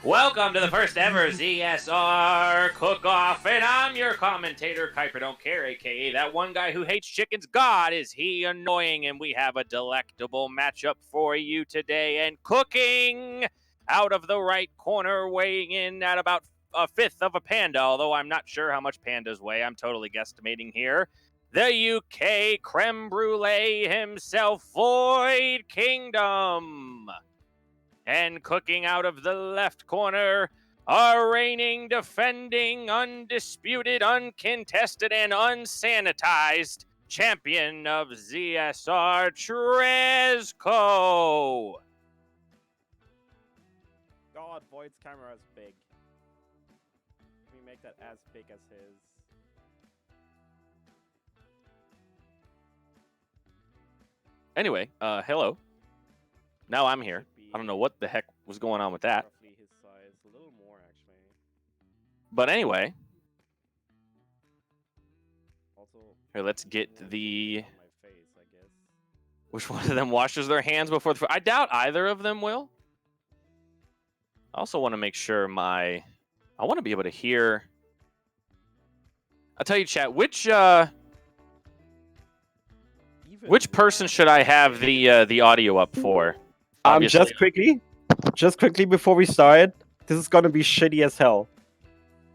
Welcome to the first ever ZSR Cook-Off, and I'm your commentator, Kuiper Don't Care, aka that one guy who hates chickens. God, is he annoying, and we have a delectable matchup for you today. And cooking out of the right corner, weighing in at about a fifth of a panda, although I'm not sure how much pandas weigh. I'm totally guesstimating here. The UK creme brulee himself, Void Kingdom. And cooking out of the left corner, our reigning, defending, undisputed, uncontested, and unsanitized champion of ZSR, TreZ. God, Void's camera is big. Can we make that as big as his? Anyway, hello. Now I'm here. I don't know what the heck was going on with that. Roughly his size, a little more actually. But anyway, Also, here, let's get the... my face, I guess. Which one of them washes their hands before the... I doubt either of them will. I also want to make sure I want to be able to hear... I'll tell you, chat, which person should I have the audio up for? Obviously. Just quickly before we start, this is gonna be shitty as hell.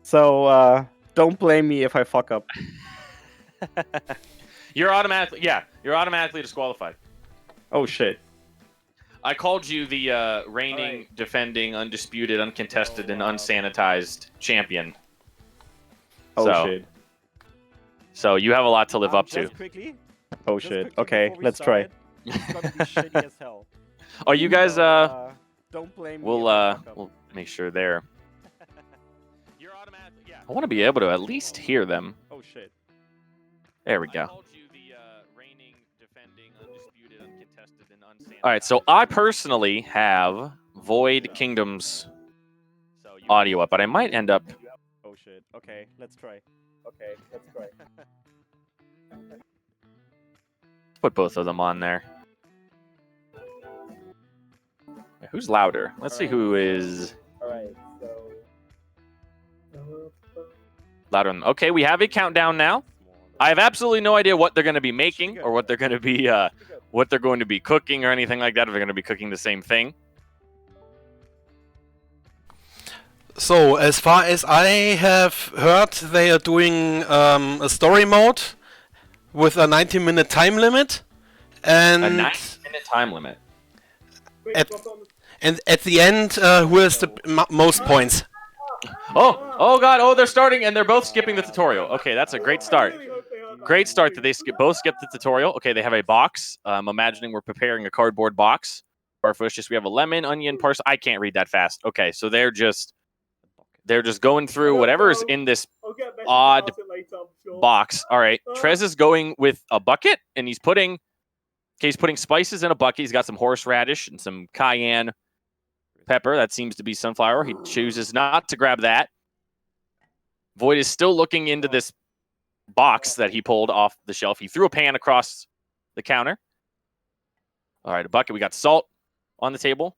So don't blame me if I fuck up. You're automatically disqualified. Oh shit. I called you the reigning, defending, undisputed, uncontested, and unsanitized champion. Oh shit. So you have a lot to live up to. Just quickly. Oh shit. Okay, let's try. It's gonna be shitty as hell. Oh, you guys, don't blame me. we'll make sure they're... You're automatically, yeah. I want to be able to at least hear them. Oh shit. There we go. All right, so I personally have Void Kingdom's audio up, but I might end up... Oh shit. Okay, let's try. Put both of them on there. Who's louder? Let's see who is louder. Okay, we have a countdown now. I have absolutely no idea what they're going to be making or what they're going to be cooking or anything like that. If they're going to be cooking the same thing. So, as far as I have heard, they are doing a story mode with a 90-minute time limit, and a 90-minute time limit. At the end, who has the most points? Oh god! Oh, they're starting and they're both skipping the tutorial. Okay, that's a great start. Great start that they both skip the tutorial. Okay, they have a box. I'm imagining we're preparing a cardboard box. Farfushes, we have a lemon, onion, parsley. I can't read that fast. Okay, so they're just going through whatever's in this odd box. All right, TreZ is going with a bucket, and he's putting spices in a bucket. He's got some horseradish and some cayenne pepper. That seems to be sunflower. He chooses not to grab that. Void is still looking into this box that he pulled off the shelf. He threw a pan across the counter. All right, a bucket. We got salt on the table.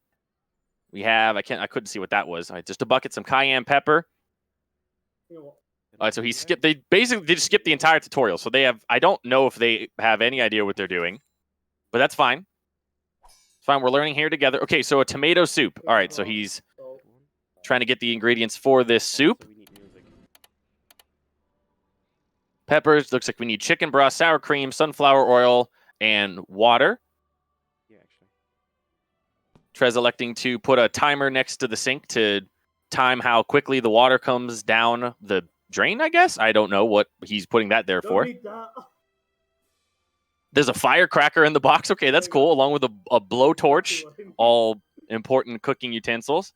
We have, I couldn't see what that was. All right, just a bucket, some cayenne pepper. All right, so they just skipped the entire tutorial. So I don't know if they have any idea what they're doing, but that's fine. It's fine, we're learning here together. Okay, so a tomato soup. All right, so he's trying to get the ingredients for this soup. Peppers, looks like we need chicken broth, sour cream, sunflower oil, and water. TreZ electing to put a timer next to the sink to time how quickly the water comes down the drain, I guess? I don't know what he's putting that there for. There's a firecracker in the box. Okay, that's cool, along with a blowtorch. All important cooking utensils.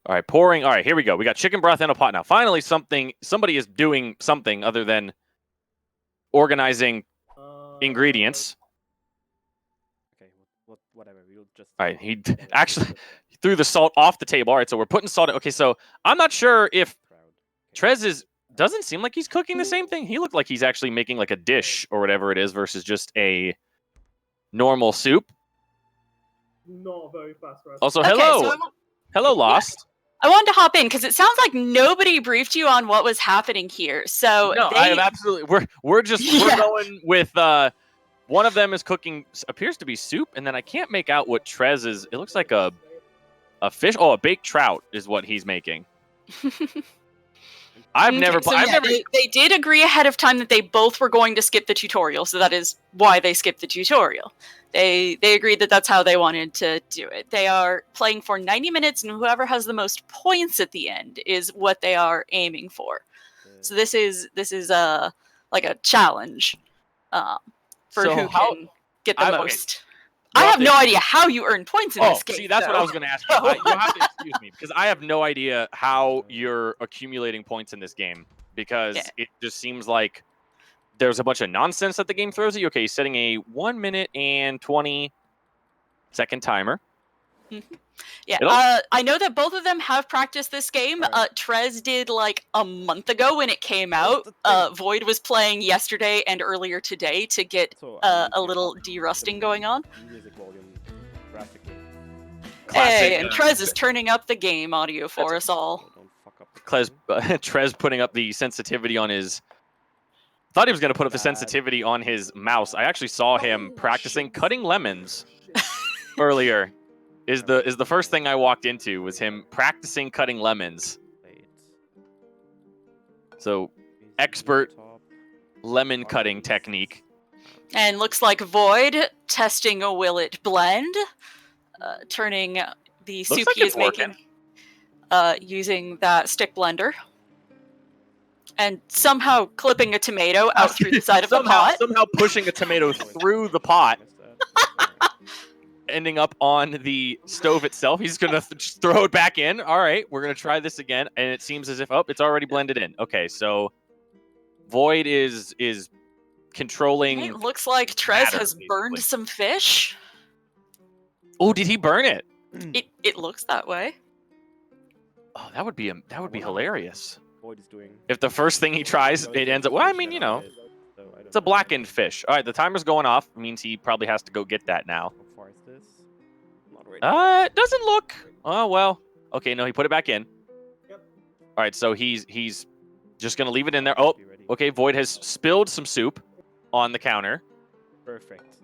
All right, pouring. All right, here we go. We got chicken broth in a pot now. Finally, somebody is doing something other than organizing ingredients. Okay, whatever. We'll just. All right, he actually threw the salt off the table. All right, so we're putting salt in. Okay, so I'm not sure if TreZ doesn't seem like he's cooking the same thing. He looked like he's actually making like a dish or whatever it is versus just a normal soup. Not very fast recipe. Also, Okay, hello. so Hello, Lost. I wanted to hop in because it sounds like nobody briefed you on what was happening here. So No, they, I have absolutely. We're just we're going with. One of them is cooking appears to be soup, and then I can't make out what TreZ is. It looks like a fish. Oh, a baked trout is what he's making. I've never. They did agree ahead of time that they both were going to skip the tutorial, so that is why they skipped the tutorial. They agreed that that's how they wanted to do it. They are playing for 90 minutes, and whoever has the most points at the end is what they are aiming for. So this is like a challenge for who can get the most. I have no idea how you earn points in this game. See, that's what I was going to ask you. You'll have to excuse me, because I have no idea how you're accumulating points in this game, because it just seems like there's a bunch of nonsense that the game throws at you. Okay, he's setting a 1 minute and 20-second timer. Mm-hmm. Yeah, I know that both of them have practiced this game. TreZ did like a month ago when it came out. Void was playing yesterday and earlier today to get a little de-rusting going on. Hey, and TreZ is turning up the game audio for us all. TreZ putting up the sensitivity on his... Thought he was going to put up the sensitivity on his mouse. I actually saw him practicing cutting lemons earlier. Is the first thing I walked into was him practicing cutting lemons. So, expert lemon cutting technique. And looks like Void testing a will it blend, turning the soup he is making using that stick blender. And somehow clipping a tomato out through the side of the pot. Somehow pushing a tomato through the pot. Ending up on the stove itself. He's going to just throw it back in. All right, we're going to try this again. And it seems as if, it's already blended in. Okay, so Void is controlling... It looks like TreZ has burned some fish. Oh, did he burn it? It looks that way. Oh, that would be hilarious. If the first thing he tries, it ends up... Well, I mean, it's a blackened fish. All right, the timer's going off. It means he probably has to go get that now. It doesn't look... Oh, well. Okay, no, he put it back in. All right, so he's just going to leave it in there. Oh, okay, Void has spilled some soup on the counter. Perfect.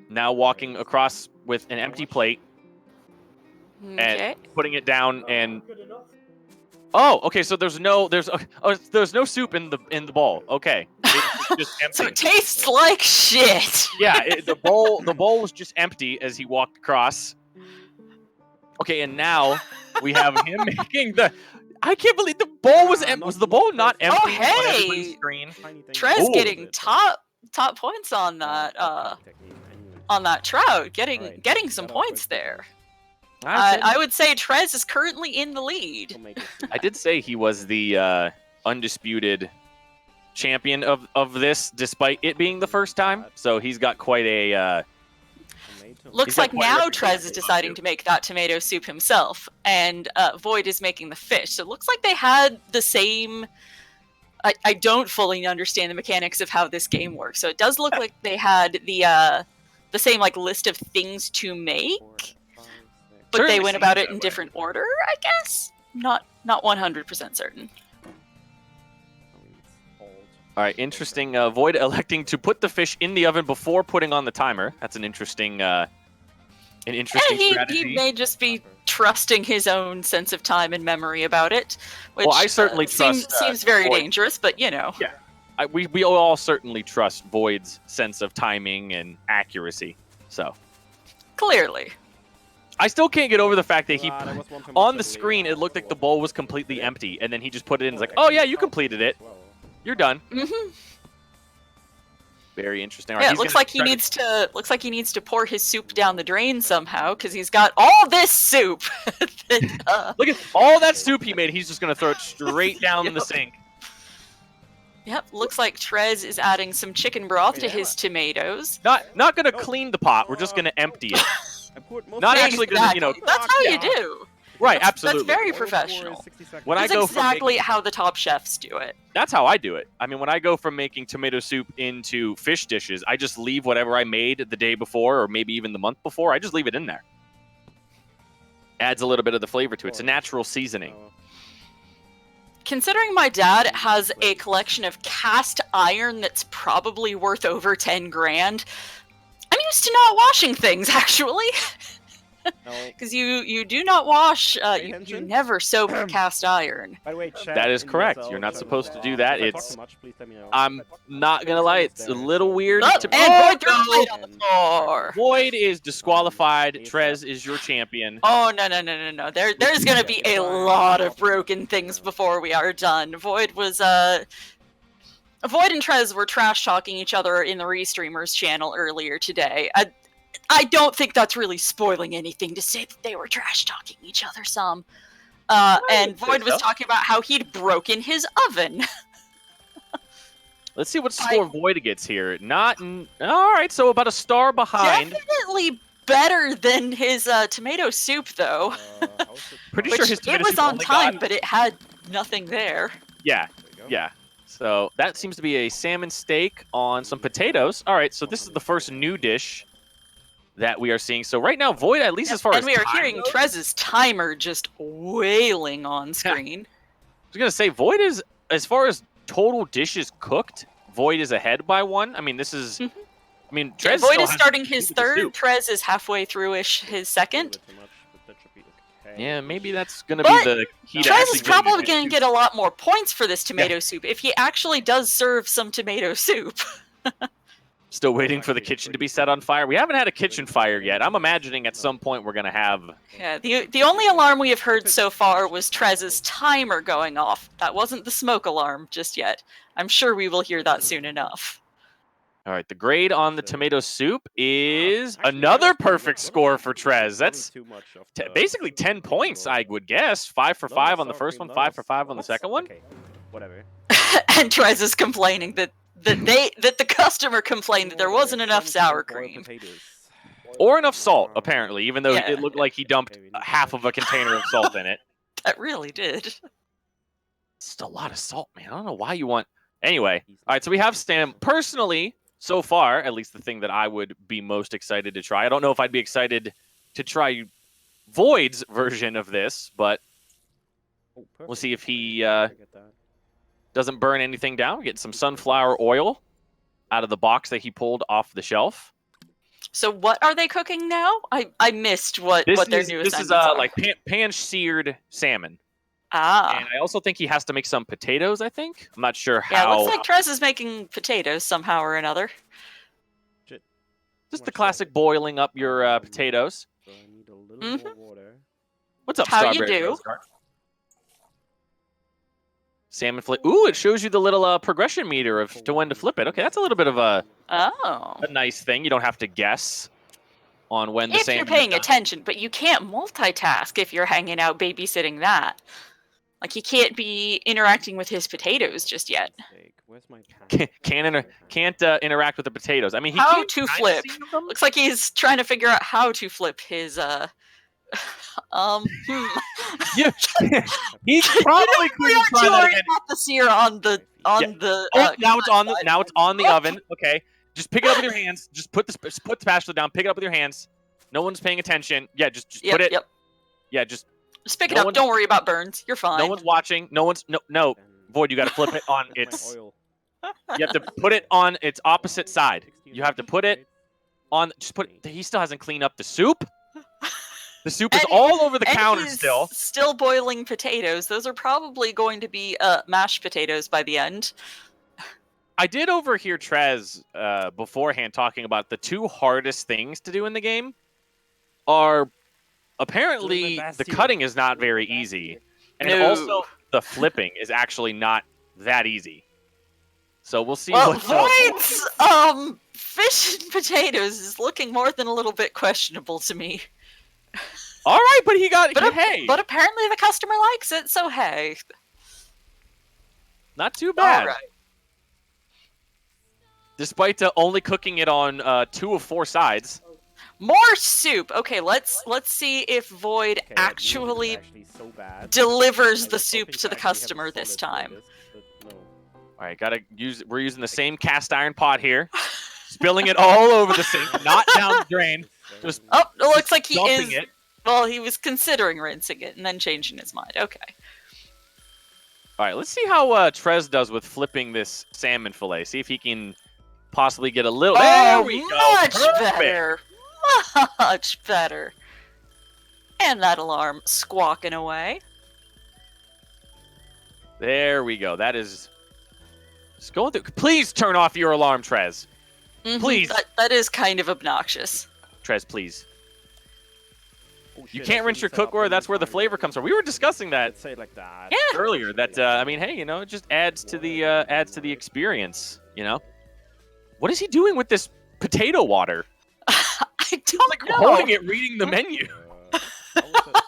Now walking across with an empty plate. And putting it down and... Oh, okay. So there's no soup in the bowl. Okay, it's just empty. So it tastes like shit. Yeah, the bowl was just empty as he walked across. Okay, and now we have him making the. I can't believe the bowl was empty. Was the bowl not empty? Oh, hey, on everybody's screen? TreZ getting top points on that trout. Getting some points there. I would say TreZ is currently in the lead. I did say he was the undisputed champion of this, despite it being the first time. So he's got quite a... Looks like now TreZ is deciding to make that tomato soup himself, and Void is making the fish. So it looks like they had the same... I don't fully understand the mechanics of how this game works. So it does look like they had the same list of things to make. But they went about it in different order, I guess? Not 100% certain. All right, interesting. Void electing to put the fish in the oven before putting on the timer. That's an interesting strategy. He may just be trusting his own sense of time and memory about it. Which, I certainly trust. Seems very dangerous, but Yeah. We all certainly trust Void's sense of timing and accuracy. So clearly. I still can't get over the fact that on the screen, it looked like the bowl was completely empty, and then he just put it in. It's like, oh yeah, you completed it. You're done. Mm-hmm. Very interesting. Yeah, it looks like he needs to pour his soup down the drain somehow because he's got all this soup. Look at all that soup he made. He's just gonna throw it straight down the sink. Yep, looks like TreZ is adding some chicken broth to his tomatoes. Not gonna clean the pot. We're just gonna empty it. Not actually gonna, That's how you do. Right, That's absolutely. very Oil for professional. 60 seconds. When I That's go from exactly how the top chefs do it. That's how I do it. I mean, when I go from making tomato soup into fish dishes, I just leave whatever I made the day before or maybe even the month before. I just leave it in there. Adds a little bit of the flavor to it. It's a natural seasoning. Considering my dad has a collection of cast iron that's probably worth over 10 grand, I'm used to not washing things, actually. Because you do not wash, you attention. never soap cast iron. By the way, chat That is in correct. ESL You're not chat supposed to room. do that. If I talk It's- too much, please let me know. I'm not going to lie. It's a little weird. Oh, to and Void threw a no! plate on the floor. Void is disqualified. TreZ is your champion. Oh, no. There's going to be a lot of broken things before we are done. Void and TreZ were trash talking each other in the Restreamers channel earlier today. I don't think that's really spoiling anything to say that they were trash talking each other some. And Void was talking about how he'd broken his oven. Let's see what score Void gets here. All right, so about a star behind. Definitely better than his tomato soup, though. Pretty Which sure his tomato it was soup on only time, got- but it had nothing there. Yeah, yeah. So that seems to be a salmon steak on some potatoes. All right, so this is the first new dish that we are seeing. So right now, Void, at least as far as And we are time hearing goes- TreZ's timer just wailing on screen. I was gonna say Void is, as far as total dishes cooked, Void is ahead by one. I mean, this is. Mhm. I mean, Yeah, TreZ Void still is has starting to his do with the third. soup. TreZ is halfway through-ish his second. Yeah, maybe that's gonna be But the key to TreZ actually is getting probably the going to soup. get a lot more points for this tomato soup if he actually does serve some tomato soup. Still waiting for the kitchen to be set on fire. We haven't had a kitchen fire yet. I'm imagining at some point we're gonna have. Yeah, the only alarm we have heard so far was TreZ's timer going off. That wasn't the smoke alarm just yet. I'm sure we will hear that soon enough. All right, the grade on the tomato soup is another perfect score for TreZ. That's basically 10 points, I would guess. 5 for 5 on the first one, 5 for 5 on the second one. Okay, whatever. And TreZ is complaining that the customer complained that there wasn't enough sour cream. Or enough salt, apparently, even though Yeah. it looked like he dumped half of a container of salt in it. That really did. It's a lot of salt, man. I don't know why you want. Anyway, all right, so we have Stam. Personally, so far, at least the thing that I would be most excited to try. I don't know if I'd be excited to try Void's version of this, but we'll see if he doesn't burn anything down. Getting some sunflower oil out of the box that he pulled off the shelf. So what are they cooking now? I missed what their new This is assignments are. like pan-seared salmon. Ah. And I also think he has to make some potatoes, I think. I'm not sure Yeah, how. looks like TreZ is making potatoes somehow or another. Just the classic boiling up your potatoes. So I need a little Mhm. more water. What's up, How you Strawberry do? Rose Garden? Salmon flip. Ooh, it shows you the little progression meter of to when to flip it. Okay, that's a little bit of a Oh. nice thing. You don't have to guess on when the If salmon you're is paying done. attention, but you can't multitask if you're hanging out babysitting that. Like, he can't be interacting with his potatoes just yet. Where's my pan? Can't interact with the potatoes. I mean, he How can't to kinda flip. see them. Looks like he's trying to figure out how to flip his, Yeah. He's probably We couldn't aren't try too that worried again. about the sear on the Oh, now it's on the Oh. oven. Okay, just pick it up with your hands. Just put the spatula down. Pick it up with your hands. No one's paying attention. Yeah, just put it. Yep. Yeah, just Just pick it No up. one- Don't worry about burns. You're fine. no one's watching. No. Void, you got to flip it on My its. oil. You have to put it on its opposite side. You have to put it on. Just put. He still hasn't cleaned up the soup. The soup is And- all over the And counter he's still. still boiling potatoes. Those are probably going to be mashed potatoes by the end. I did overhear TreZ beforehand talking about the two hardest things to do in the game are apparently Doing my best the here. cutting is not very easy, and No. also the flipping is actually not that easy. So we'll see Well, what. Void's fish and potatoes is looking more than a little bit questionable to me. All right, but he got. But, hey, but apparently the customer likes it, so hey. not too bad. All right. Despite only cooking it on 2 of 4 sides. More soup. Okay, let's see if Void Okay, that music is actually so bad. delivers I the was soup hoping to the actually have a customer this solid time. playlist, but no. All right, we're using the same cast iron pot here, spilling it all over the sink, not down the drain. Just Oh, it looks like he dumping is. it. Well, he was considering rinsing it and then changing his mind. Okay. All right, let's see how TreZ does with flipping this salmon fillet. See if he can possibly get a little. There we go. Much Perfect. better. Much better. And that alarm squawking away. There we go. That is. Just going through. Please turn off your alarm, TreZ. Mhm, Please. That is kind of obnoxious. TreZ, please. Oh, You shit, I can't rinse couldn't your set up cookware. the That's where the timer. flavor comes from. We were discussing that Let's say it like that. Yeah. earlier. That I mean, hey, it just adds to the experience. What is he doing with this potato water? I don't Like know. holding it, reading the menu. How was it?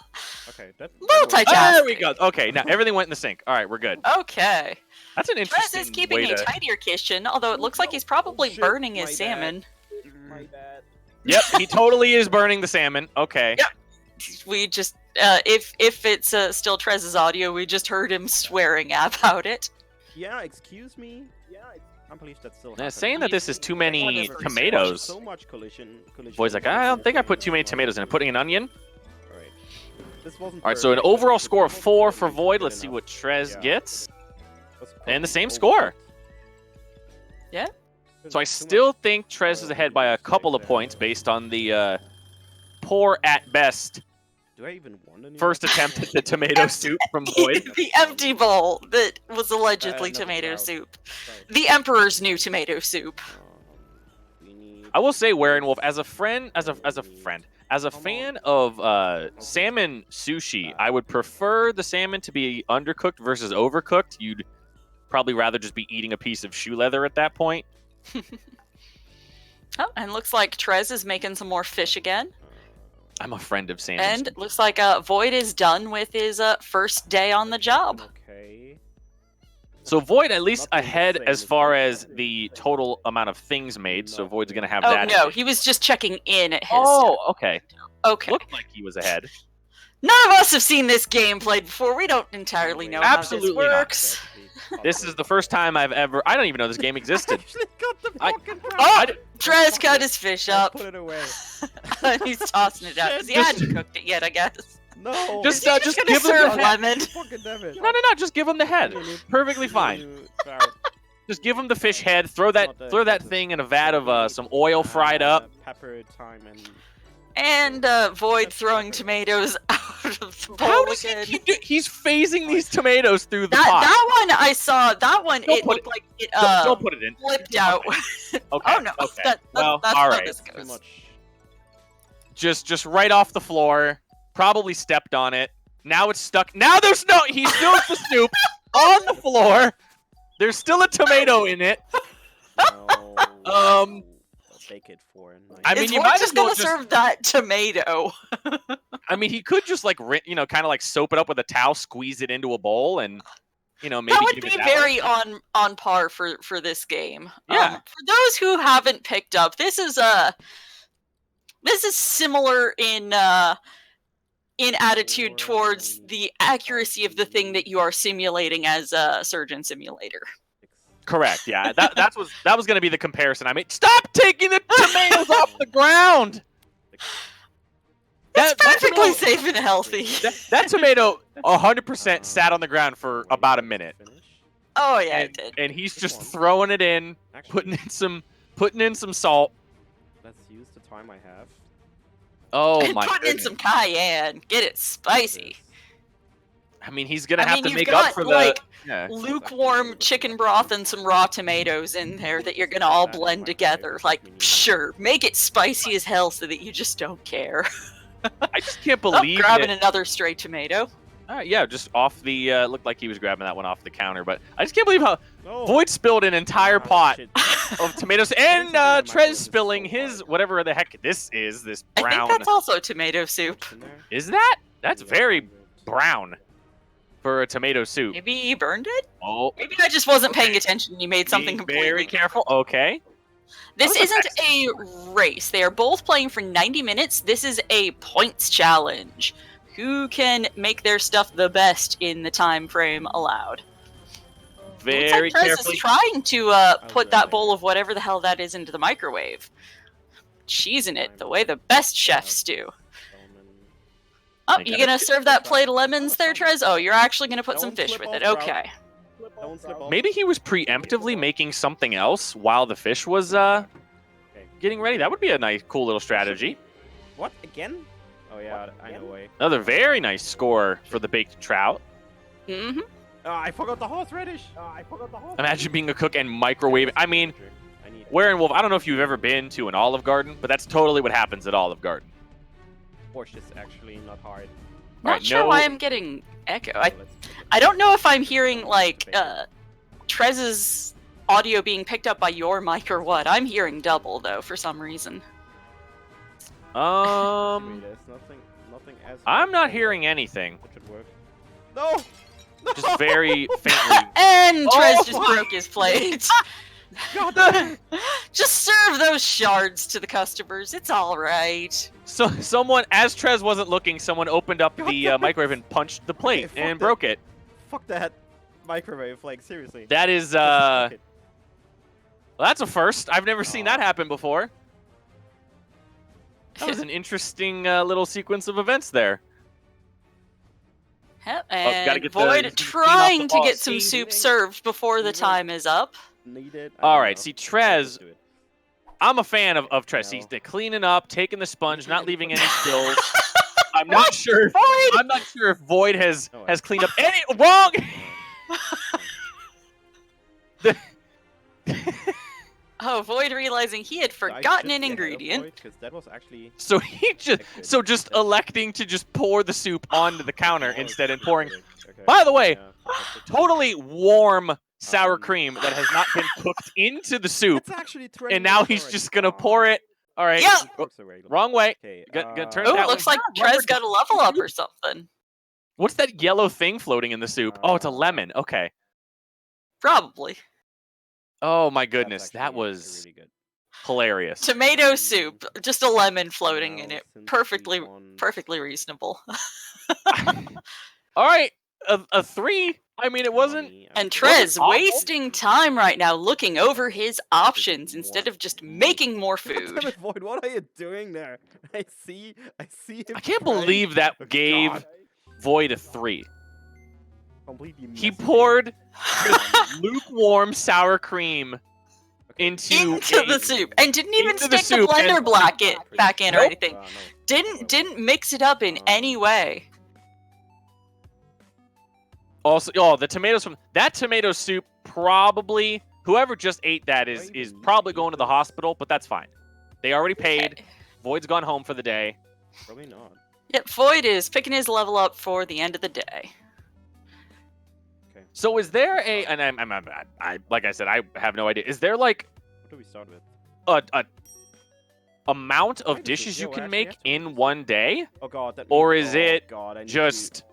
Okay, that Multitasking. There we go. Okay, now everything went in the sink. All right, we're good. Okay. That's an TreZ interesting is keeping way a to. tidier kitchen, although it looks like he's probably shit, burning my his bad. salmon. My bad. Yep, he totally is burning the salmon. Okay. Yep. We just, if it's still TreZ's audio, we just heard him swearing about it. Yeah, excuse me. Yeah, I can't believe that's still Yeah, happening. saying that this is too many Whatever. tomatoes. So much collision. Boy's like, I don't think I put too many tomatoes in it. Putting an onion. Alright. This wasn't All right, so an perfect, but overall it's score of 4 for good Void. Let's enough. see what TreZ Yeah. gets. That's And the same probably score. overcooked. Yeah. So I Too still much think TreZ is oil ahead by a usage couple of there. points based on the poor at best Do I even want any? first attempt at the tomato soup from Void. The empty bowl that was allegedly Another tomato crowd. soup. Sorry. The Emperor's new tomato soup. We need... I will say, Wearing as a fan of salmon sushi, I would prefer the salmon to be undercooked versus overcooked. You'd probably rather just be eating a piece of shoe leather at that point. Oh, and looks like TreZ is making some more fish again. I'm a friend of salmon. And it looks like Void is done with his first day on the job. Okay. So Void at least Not the ahead same as as far that. as the total amount of things made. So Void's gonna have Oh that. no, he was just checking in at his. Oh, okay. Okay. Looked like he was ahead. None of us have seen this game played before. We don't entirely know Absolutely how not. this works. This is the first time I've ever. I don't even know this game existed. Actually got the I- fucking Oh, I- TreZ cut his fish I'll up. Put it away. He's tossing it out because he Just- hadn't cooked it yet, I guess. No. Just, Is he just gonna give him serve the head. lemon? Fucking damn it. No, just give him the head. Perfectly fine. Just give him the fish head. Throw that thing in a vat of some oil fried up. Pepper, thyme, and... And Void throwing tomatoes out of the bowl How does again. he's phasing these tomatoes through the That pot. one I saw. That one Don't it put looked like it Don't put it in. flipped out. Okay. Oh no, Okay. that's Well, how all right. this Too goes. much. Just right off the floor. Probably stepped on it. Now it's stuck. Now there's no. He spilled the soup on the floor. There's still a tomato in it. No. Um, I'll bake it for a night. I mean, Is you Void might as just well gonna just- serve that tomato? I mean, he could just like kind of like soap it up with a towel, squeeze it into a bowl, and maybe That would give be it that very way. on par for this game. Yeah. For those who haven't picked up, this is similar in attitude towards the accuracy of the thing that you are simulating as a surgeon simulator. Correct. Yeah, that was going to be the comparison I made. Stop taking the tomatoes off the ground. It's That perfectly tomato- safe and healthy. That tomato 100% sat on the ground for about a minute, Oh yeah, it did. and he's just throwing it in, putting in some salt. Let's use the time I have. Oh And my putting in goodness. some cayenne, get it spicy. I mean, he's gonna I have mean, to you've make got, up for like, the. Yeah. Lukewarm chicken broth and some raw tomatoes in there that you're gonna all blend together. Like, sure, make it spicy as hell so that you just don't care. I just can't Oh, believe grabbing that. another stray tomato. Yeah, just off the. Looked like he was grabbing that one off the counter, but I just can't believe how No. Void spilled an entire Ah, pot shit. of tomatoes, and Basically, my microwave TreZ is spilling so his hard. whatever the heck this is. This I brown. think that's also tomato soup. In there? Is that? That's Yeah, very 100. brown for a tomato soup. Maybe he burned it? Oh, Maybe I just wasn't paying attention. You made something be completely very careful. Okay. This That was isn't a race. They are both playing for 90 minutes. This is a points challenge. Who can make their stuff the best in the time frame allowed? Very Looks like TreZ carefully. is trying to put that bowl of whatever the hell that is into the microwave. Cheesing it the way the best chefs do. Oh, you gonna serve that plate of lemons there, TreZ? Oh, you're actually gonna put some fish with it. Okay. Don't slip off. Maybe he was preemptively making something else while the fish was getting ready. That would be a nice, cool little strategy. What again? Oh yeah, I know way. Another very nice score for the baked trout. Mm-hmm. Oh, I forgot the horseradish. Imagine being a cook and microwave. I mean, where in Wolf, I don't know if you've ever been to an Olive Garden, but that's totally what happens at Olive Garden. Borscht is actually not hard. Not Alright, sure no- why I'm getting echo. I don't know if I'm hearing like TreZ's audio being picked up by your mic or what. I'm hearing double though for some reason. There's nothing as. I'm not hearing anything. It should work. No. Just very faintly. And TreZ Oh just my- broke his plate. Just serve those shards to the customers. It's all right. So someone, as TreZ wasn't looking, someone opened up God the damn it. microwave and punched the plate fuck and that. broke it. Fuck that microwave, like seriously. That is Fuck it. well, that's a first. I've never seen that happen before. That was an interesting little sequence of events there. Yep, gotta and get the Void steam off the trying to ball. get some soup served before the time is up. Needed. All right, see, TreZ, I'm a fan of TreZ. He's cleaning up, taking the sponge, not leaving any spills. I'm not sure. I'm not sure if Void has cleaned up any wrong. Oh, Void realizing he had forgotten an ingredient. Because that was actually. So he just electing to just pour the soup onto the counter instead and pouring. By the way, totally warm sour cream that has not been cooked into the soup, It's actually and now he's just gonna pour it. All right. Yeah. Oh, wrong way. Gonna turn it Oh, that it looks way. like TreZ got a level up or something. What's that yellow thing floating in the soup? Oh, it's a lemon. Okay. Probably. Oh my goodness, that was really good. hilarious. Tomato soup, just a lemon floating in it. Perfectly reasonable. All right, a 3. I mean, it wasn't. And Wasn't TreZ awful. wasting time right now looking over his options instead of just making more God damn food. it, Void, what are you doing there? I see him. I can't trying. believe that Oh, gave God. Void a 3. Completely He messy. poured lukewarm sour cream into the soup and didn't even into the stick the soup blender and- back in or Nope. anything. Didn't mix it up in any way. Also, oh, the tomatoes from that tomato soup probably whoever just ate that is probably going to the hospital, but that's fine. They already paid. Void's gone home for the day. Probably not. Yep, Void is picking his level up for the end of the day. So is there a and I like I said I have no idea. Is there like What do we start with? a amount of Wait, dishes you we can actually make have to in one day? Oh God. That Or means- is oh, it God, I need just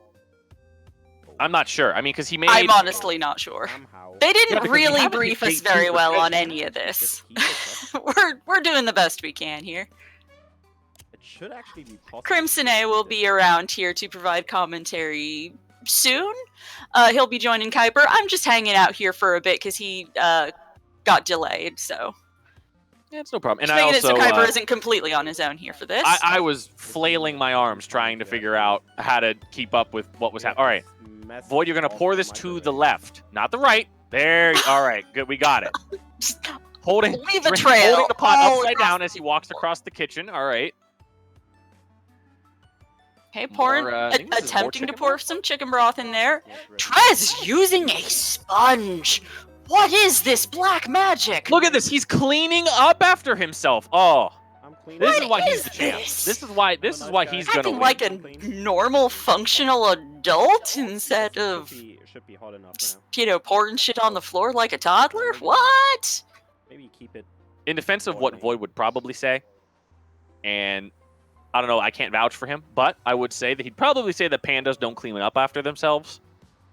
I'm not sure. I mean, because he made. I'm honestly not sure. Somehow. They Yeah, didn't because we really haven't brief hit us day very 2 well on yet. any of this. Just heat it up. We're doing the best we can here. It should actually be possible. Crimson A will be around here to provide commentary soon. He'll be joining Kuiper. I'm just hanging out here for a bit because he got delayed, so Yeah, it's no problem. And just I making it so also Kuiper isn't completely on his own here for this. I was flailing my arms trying to figure out how to keep up with what was happening. All right, Void, you're gonna pour this to the left, not the right. There. All right, good. We got it. Holding Leave a trail. holding the pot all upside across down as he walks across the kitchen. All right. Okay, pouring, More, I think this is more attempting to chicken pour broth. some chicken broth in there. TreZ using a sponge. What is this black magic? Look at this. He's cleaning up after himself. Oh, I'm cleaning. this is What why he's is the champ. this? This is why he's gonna Acting win. like a normal, functional adult instead of, Should be hot enough now. you know, pouring shit on the floor like a toddler. What? Maybe keep it. In defense of what Void would probably say, and I don't know, I can't vouch for him, but I would say that he'd probably say that pandas don't clean up after themselves.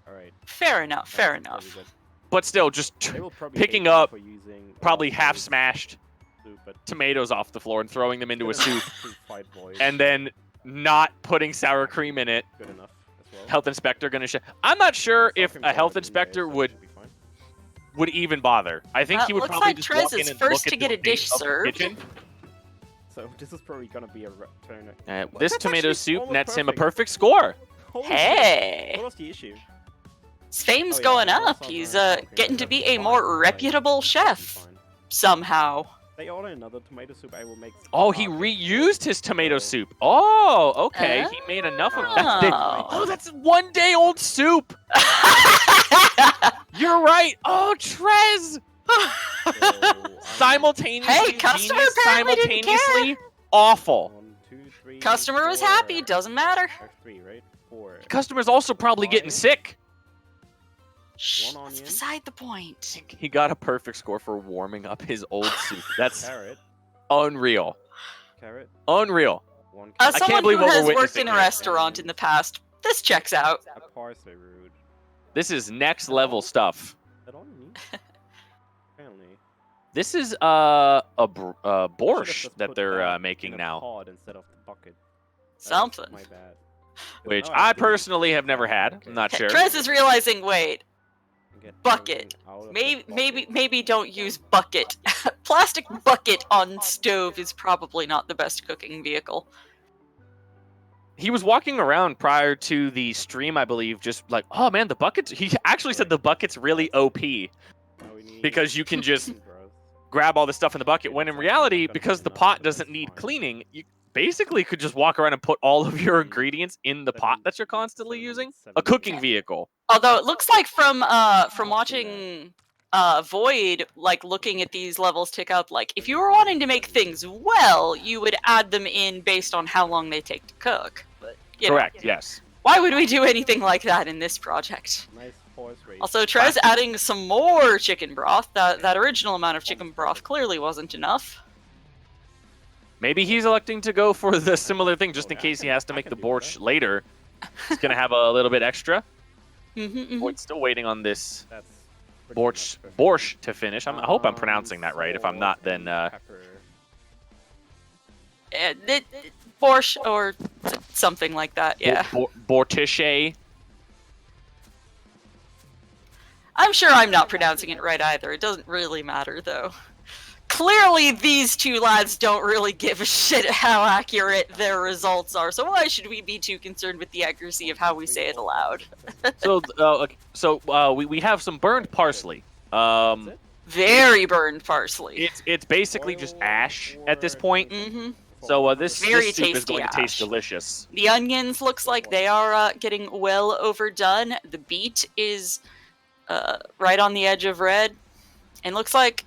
All right. Fair enough. Fair That's enough. very good. But still, just They will probably picking hate me up, for using probably raw half berries. smashed tomatoes off the floor and throwing them into a soup, Fight Void. and then not putting sour cream in it. Good enough as well. Health inspector gonna I'm not sure Sour if cream's a already health in there, inspector so it would should be fine. even bother. I think he would looks probably like just TreZ walk in is and first look to at get the a dish state of the served. kitchen. So this is probably gonna be a turn. This That's tomato actually soup almost nets him a perfect. perfect score. Holy shit. Hey! What was the issue? His fame's Oh, yeah, going that's up. not He's very sour getting cream, to that's be a fine, more like, reputable should be chef fine. somehow. They order another tomato soup. I will make. Oh, he reused his tomato soup. Oh, okay. He made enough of that. Oh. Oh, that's 1 day old soup. You're right. Oh, TreZ. Simultaneously, Hey, customer genius, apparently didn't care. simultaneously awful. 1, 2, 3, Customer was 4, happy, doesn't matter. 3, right? 4. Customer's also probably getting sick. Shh, One that's onion. beside the point. He got a perfect score for warming up his old soup. That's Carrot. unreal. Carrot. Unreal. 1 As carrot. can't someone believe who what we're has worked witnessing in a here. restaurant in the past, this checks out. A parsley root. This is next level stuff. That all you need? Apparently. This is Should've borscht just that put they're that making in a now, pod instead of the bucket. Something. My bad. which No, I didn't. personally have never had. I'm not sure. TreZ is realizing, wait, Get bucket. everything out of the maybe bucket. don't use bucket. Plastic bucket on stove is probably not the best cooking vehicle. He was walking around prior to the stream, I believe, just like, oh man, the buckets. He actually said the bucket's really OP Now we need because you can just broth. grab all the stuff in the bucket. When in reality, because the pot doesn't need cleaning, you basically could just walk around and put all of your ingredients in the pot that you're constantly using. A cooking vehicle. Although it looks like from watching Void, like looking at these levels tick up, like if you were wanting to make things well, you would add them in based on how long they take to cook. But you know, Correct. Yes. why would we do anything like that in this project? Nice horse race. Also, TreZ adding some more chicken broth. That original amount of chicken broth clearly wasn't enough. Maybe he's electing to go for the similar thing just in case he has to make the borscht later. He's gonna have a little bit extra. Void's still waiting on this That's pretty much perfect. borscht to finish. I hope I'm pronouncing that right. If I'm not, salt then and pepper. Borscht or something like that. Yeah, Bortiche. I'm sure I'm not pronouncing it right either. It doesn't really matter though. Clearly, these two lads don't really give a shit how accurate their results are, so why should we be too concerned with the accuracy of how we say it aloud? We have some burned parsley. Very burned parsley. It's basically just ash at this point. Mm-hmm. So this Very soup is tasty going to taste ash. delicious. The onions looks like they are getting well overdone. The beet is right on the edge of red, and looks like.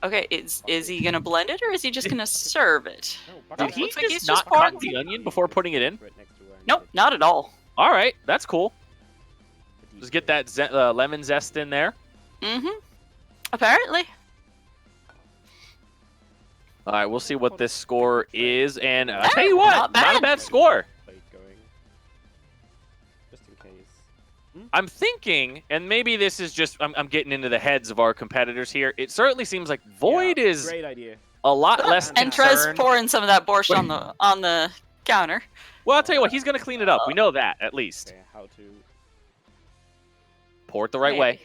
Okay, is he gonna blend it or is he just gonna serve it? Did he looks like he's just just not cut pouring- the onion before putting it in? Nope, not at all. All right, that's cool. Just get that lemon zest in there. Mm-hmm. Apparently. All right, we'll see what this score is, and I tell you what, not not a bad. bad score. Just in case. I'm thinking, and maybe this is just I'm getting into the heads of our competitors here. It certainly seems like Void is Great idea. a lot less And TreZ concerned. pouring some of that borscht on the counter. Well, I'll tell you what, he's gonna clean it up. We know that at least. Okay, how to. Pour it the right way.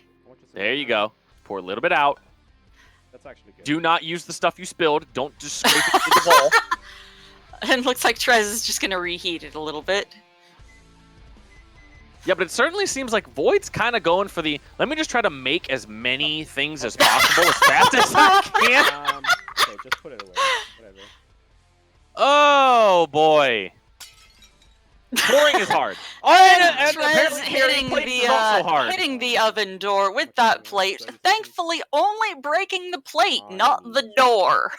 There you go. Pour a little bit out. That's actually good. Do not use the stuff you spilled. Don't just scrape it into the bowl. And looks like TreZ is just gonna reheat it a little bit. Yeah, but it certainly seems like Void's kind of going for the, let me just try to make as many things as possible as fast as I can. Okay, just put it away. Whatever. Oh, boy. Pouring is hard. Oh, and TreZ apparently carrying plates is also hard. hitting the oven door with that plate. Thankfully, only breaking the plate, not the door.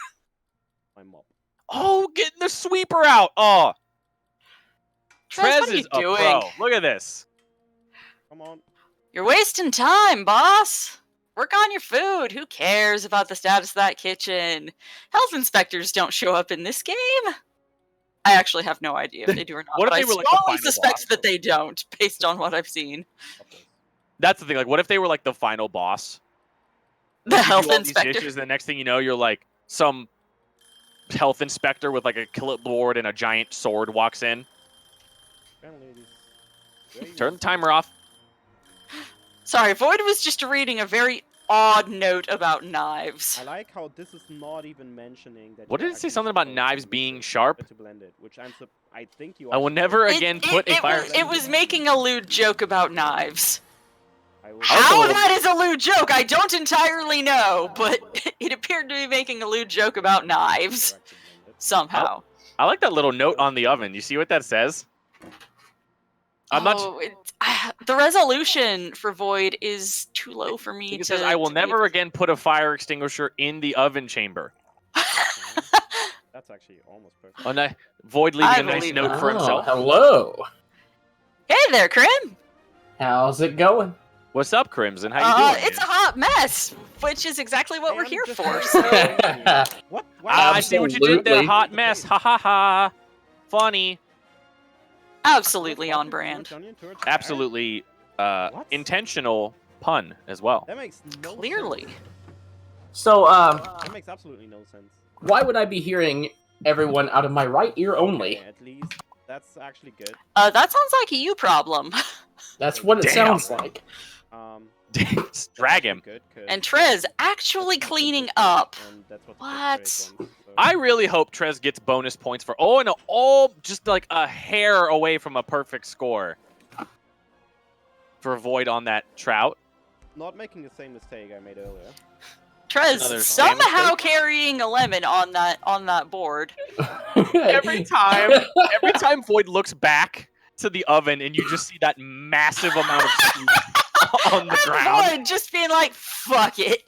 My mop. Oh, getting the sweeper out. Oh, TreZ, what are TreZ you is a doing? pro. Look at this. Come on. You're wasting time, boss. Work on your food. Who cares about the status of that kitchen? Health inspectors don't show up in this game. I actually have no idea if they do or not. What if but they I were like the strongly final suspect boss? that they don't, based on what I've seen. That's the thing. Like, what if they were like the final boss? The You do health all these inspector. dishes, and the next thing you know, you're like some health inspector with like a clipboard and a giant sword walks in. Turn the timer off. Sorry, Void was just reading a very odd note about knives. I like how this is not even mentioning that. What you're did it say? actually Something about supposed knives to being mix it sharp? to blend it, which I think you. I will never again put a fire. It was making a lewd joke about knives. I will- How that is a lewd joke, I don't entirely know, but it appeared to be making a lewd joke about knives. Somehow. I like that little note on the oven. You see what that says? I'm not. The resolution for Void is too low for me It to. says, I will never again put a fire extinguisher in the oven chamber. That's actually almost perfect. Oh, no. Void leaving I a nice believe note that. for himself. Hello. Hey there, Krim! How's it going? What's up, Crimson? How you doing? It's a hot mess, which is exactly what we're here for. What? I see what you did there. Absolutely. Hot mess. Ha ha ha. Funny. Absolutely on brand. Absolutely What? intentional pun as well. That makes no Clearly. sense. So, That makes absolutely no sense. why would I be hearing everyone out of my right ear only? Okay, at least that's actually good. That sounds like a you problem. That's what it Damn. sounds like. That's Drag him. good, 'cause And TreZ actually that's cleaning consistent, up. and that's what the What? first grade ones, so- I really hope TreZ gets bonus points for just like a hair away from a perfect score for Void on that trout. Not making the same mistake I made earlier. Another TreZ same somehow mistake. carrying a lemon on that board. Every time Void looks back to the oven and you just see that massive amount of soup on the ground. Void just being like, fuck it.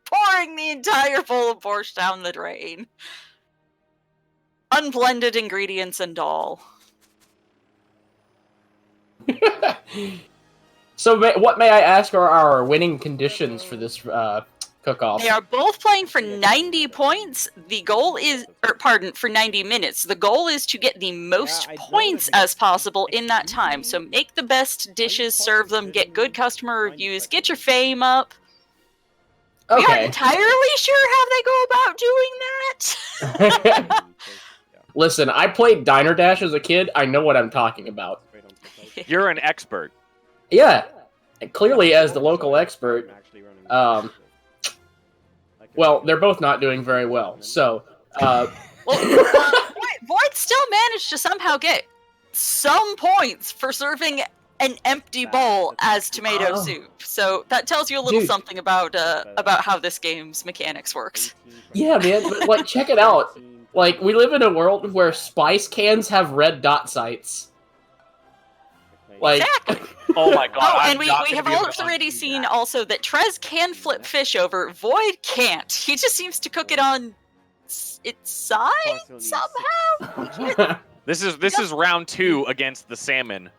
Pouring the entire bowl of borscht down the drain. Unblended ingredients and all. So, what may I ask are our winning conditions for this cook-off? They are both playing for 90 points. The goal is, for 90 minutes. The goal is to get the most I know points that you- as possible in that time. So make the best dishes, serve them, get good customer reviews, get your fame up. We aren't Okay. entirely sure how they go about doing that. Listen, I played Diner Dash as a kid. I know what I'm talking about. You're an expert. Yeah. And clearly, as the local expert, well, they're both not doing very well. So, Well, Void still managed to somehow get some points for serving an empty bowl as tomato Oh. soup. So that tells you a little Dude. something about how this game's mechanics works. yeah, man, but, like, check it out. Like, we live in a world where spice cans have red dot sights. Like, Exactly. Oh my god. Oh, I'm and we not gonna have be able to already undo seen that. also that TreZ can flip fish over. Void can't. He just seems to cook it on its side somehow. This is round 2 against the salmon.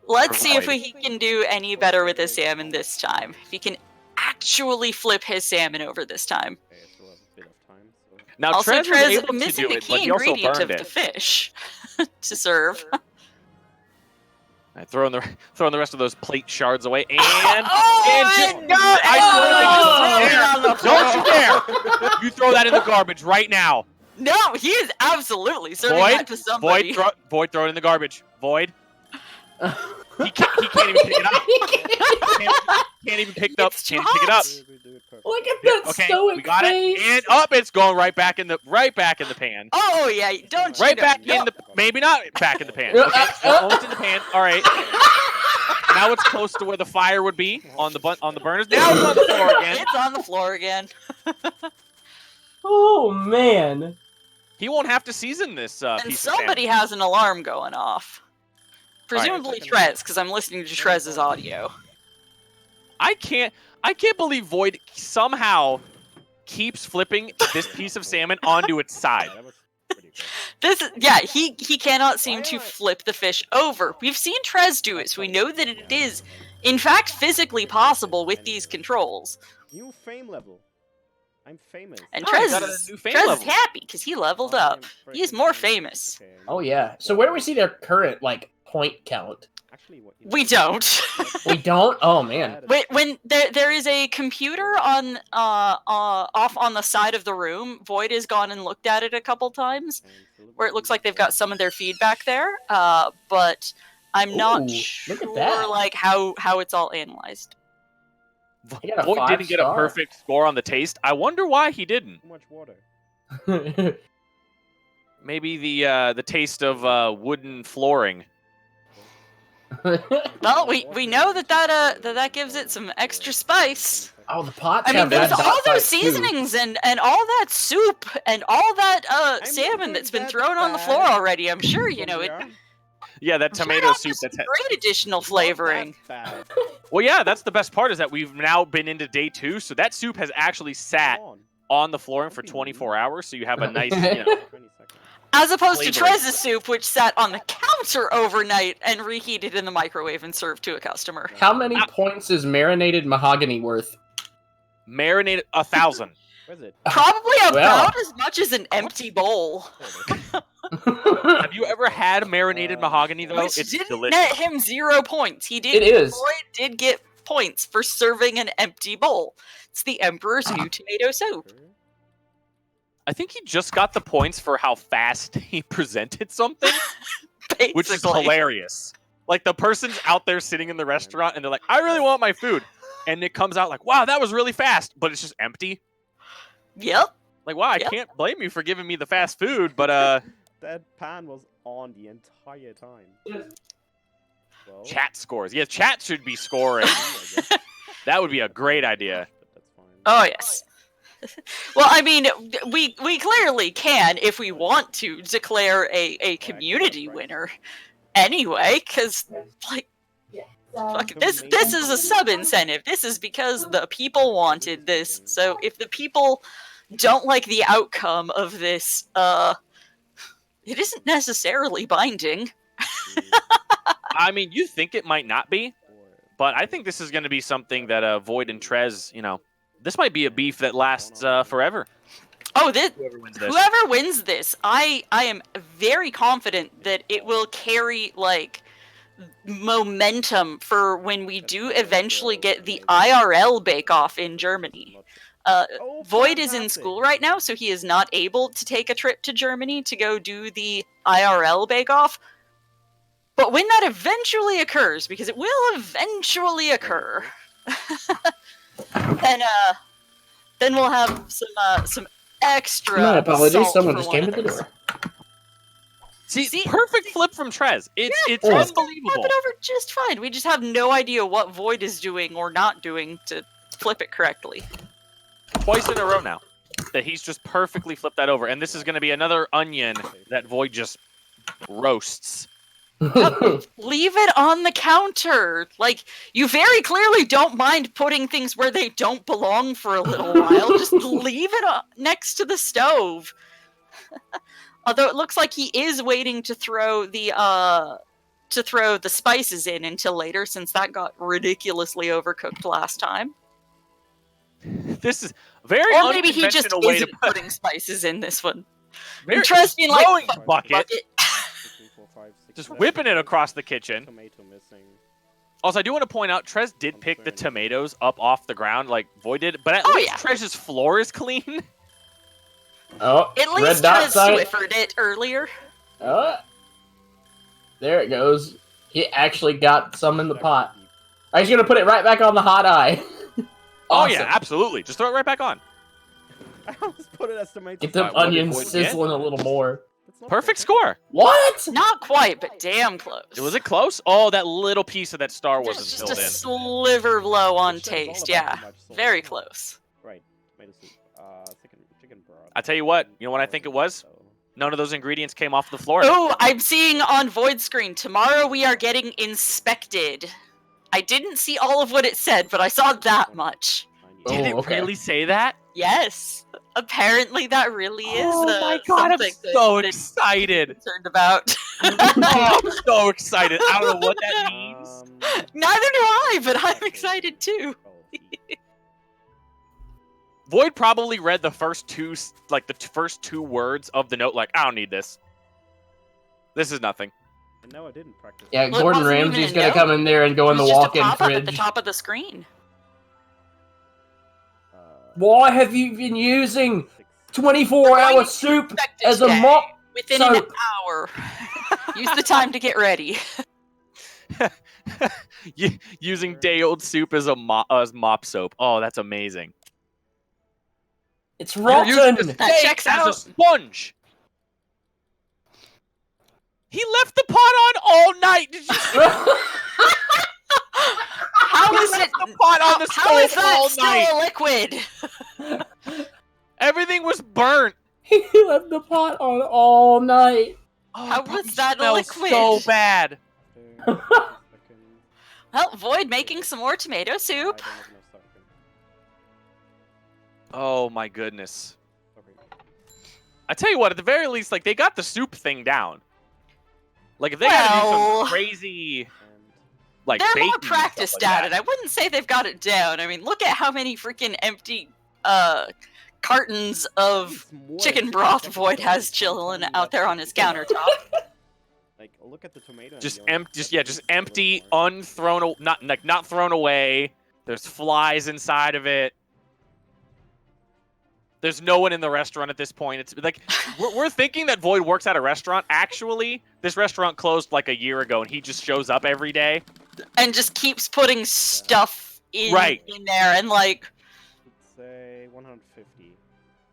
Let's see if Void. he can do any better with his salmon this time. If he can actually flip his salmon over this time. Now Also, TreZ was TreZ able to missing do the it, key but he also ingredient burned of the it. fish to serve. Right, throwing the rest of those plate shards away, and Oh, God! don't you dare! You throw that in the garbage right now. No, he is absolutely serving Void, that to somebody. Void, throw it in the garbage. Void. He can't even pick it up. Can't even pick it up. It's too Can't pick it up. look at that Okay, stoic we got face. it. And up, it's going right back in the pan. Oh yeah, don't you Right know- back no. in the maybe not back in the pan. Okay, almost in the pan. All right. Now it's close to where the fire would be on the burners. Now it's on the floor again. It's on the floor again. Oh, man. He won't have to season this And piece of salmon. somebody has an alarm going off. Presumably TreZ, because I'm listening to TreZ's audio. I can't believe Void somehow keeps flipping this piece of salmon onto its side. He cannot seem to flip the fish over. We've seen TreZ do it, so we know that it is, in fact, physically possible with these controls. New fame level. I'm famous. And Oh, he TreZ got a is, new fame TreZ is level. happy because he leveled up. He is more famous. Oh, yeah. So where do we see their current, like, point count? Actually, what We don't. We don't? Oh, man. When there is a computer on off on the side of the room, Void has gone and looked at it a couple times, where it looks like they've got some of their feedback there. But I'm not Ooh, sure look at that. like how it's all analyzed. He got a Void didn't get a 5-star. perfect score on the taste. I wonder why he didn't. Too much water. Maybe the taste of wooden flooring. Well, we know that gives it some extra spice. Oh, the pots I mean, have red there's dot all those sites, too. seasonings and all that soup and all that I'm salmon not that's been that thrown on the bad. floor already. I'm sure you know it. Yeah, that I'm sure tomato that soup. was That's great additional flavoring. well, yeah. That's the best part is that we've now been into day 2, so that soup has actually sat on the flooring for 24 hours. So you have a nice, As opposed to Flavoring. TreZ's soup, which sat on the counter overnight and reheated in the microwave and served to a customer. How many points is marinated mahogany worth? marinated 1,000. Where's it? Probably about Well. as much as an empty bowl. Have you ever had marinated mahogany though? Which It's didn't delicious. net him 0 points. He did. It is. Void did get points for serving an empty bowl. It's the Emperor's new tomato soup. I think he just got the points for how fast he presented something, which is basically. hilarious. Like the person's out there sitting in the restaurant and they're like, "I really want my food," and it comes out like, "Wow, that was really fast," but it's just empty. Yep. Like, wow, I Yep. can't blame you for giving me the fast food, but That pan was on the entire time. Well, chat scores. Yeah, chat should be scoring. That would be a great idea. but that's fine. Oh yes. Well, I mean, we clearly can, if we want to, declare a community winner. Anyway, because like, fuck, this is a sub incentive. This is because the people wanted this. So if the people don't like the outcome of this, it isn't necessarily binding. I mean, you think it might not be, but I think this is going to be something that Void and TreZ, this might be a beef that lasts forever. Oh, this. Whoever wins this. Whoever wins this, I am very confident that it will carry like momentum for when we do eventually get the IRL bake-off in Germany. Void is in school right now, so he is not able to take a trip to Germany to go do the IRL bake-off. But when that eventually occurs, because it will eventually occur, then we'll have some extra. My apologies, salt someone for just one came to of the those. door. See, perfect flip from TreZ. It's Flip unbelievable. it over just fine. We just have no idea what Void is doing or not doing to flip it correctly. Twice in a row now that he's just perfectly flipped that over. And this is going to be another onion that Void just roasts. Leave it on the counter. Like, you very clearly don't mind putting things where they don't belong for a little while. Just leave it next to the stove. Although it looks like he is waiting to throw the spices in until later, since that got ridiculously overcooked last time. This is very Or maybe he just unconventional way to isn't putting spices in this one. very Trust me, like, throwing fuck bucket, just whipping it across the kitchen. Tomato missing. Also, I do want to point out, TreZ did pick the tomatoes up off the ground like Void did, but at Oh, least yeah. TreZ's floor is clean. Oh, At red least dot Trez site. Swiffered it earlier. Oh, there it goes. He actually got some in the pot. He's gonna put it right back on the hot eye. Oh yeah, Awesome. absolutely. Just throw it right back on. I almost put it as tomato. Get them Alright, what did onions Void get? sizzling a little more. That's not Perfect perfect. score. What? Not quite, but damn close. Was it close? Oh, that little piece of that Star Wars is Just filled a in. sliver low on Which one's all taste, about yeah. too much salt? Very close. Right. Tomato soup. Chicken broth. I tell you what, you know what I think it was? None of those ingredients came off the floor. Oh, I'm seeing on Void screen, tomorrow we are getting inspected. I didn't see all of what it said, but I saw that much. Did Oh, it okay. really say that? Yes. Apparently that really is Oh my god, I'm something so that excited. I'm concerned about. Oh, I'm so excited. I don't know what that means. Neither do I, but I'm excited too. Void probably read the first two, first two words of the note like, I don't need this. This is nothing. No, I didn't practice. Yeah, Well, it Gordon wasn't Ramsay's even a gonna come in there and go in It the was just a walk-in pop-up fridge. at the top of the screen. Why have you been using 24-hour soup Expected as a today, mop? Within an soap? hour. Use the time to get ready. Using day-old soup as a mop soap. Oh, that's amazing. It's You're using rotten. the That steak checks as a out. sponge. He left the pot on all night. Did you see? How is it? The pot on the How is stove that all still night. a liquid? Everything was burnt. He left the pot on all night. Oh, How it probably was that a smells liquid? so bad. Well, Void making some more tomato soup. Oh my goodness. I tell you what, at the very least, like they got the soup thing down. Like if they gotta do Well, some crazy, like They're baking more and stuff practiced like at that. it. I wouldn't say they've got it down. I mean, look at how many freaking empty cartons of chicken broth Void has chilling out there on his countertop. Like, look at the tomato. Just empty, unthrown, not thrown away. There's flies inside of it. There's no one in the restaurant at this point. It's like we're thinking that Void works at a restaurant. Actually, this restaurant closed like a year ago, and he just shows up every day. And just keeps putting stuff in there and like Say 150.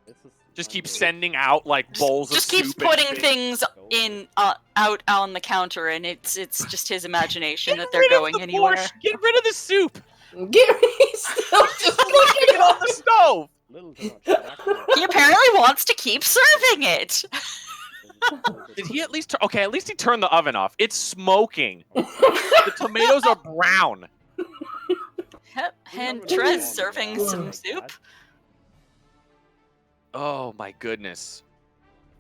This is Just keeps sending out like bowls just of keeps soup. and putting shit. things in out on the counter, and it's just his imagination that they're Rid of going the anywhere. borscht. Get rid of the soup. He's still just Get it on the stove. little too much. He apparently wants to keep serving it. Did he at least? Okay, at least he turned the oven off. It's smoking. The tomatoes are brown. Yep, and TreZ serving some soup. Oh my goodness.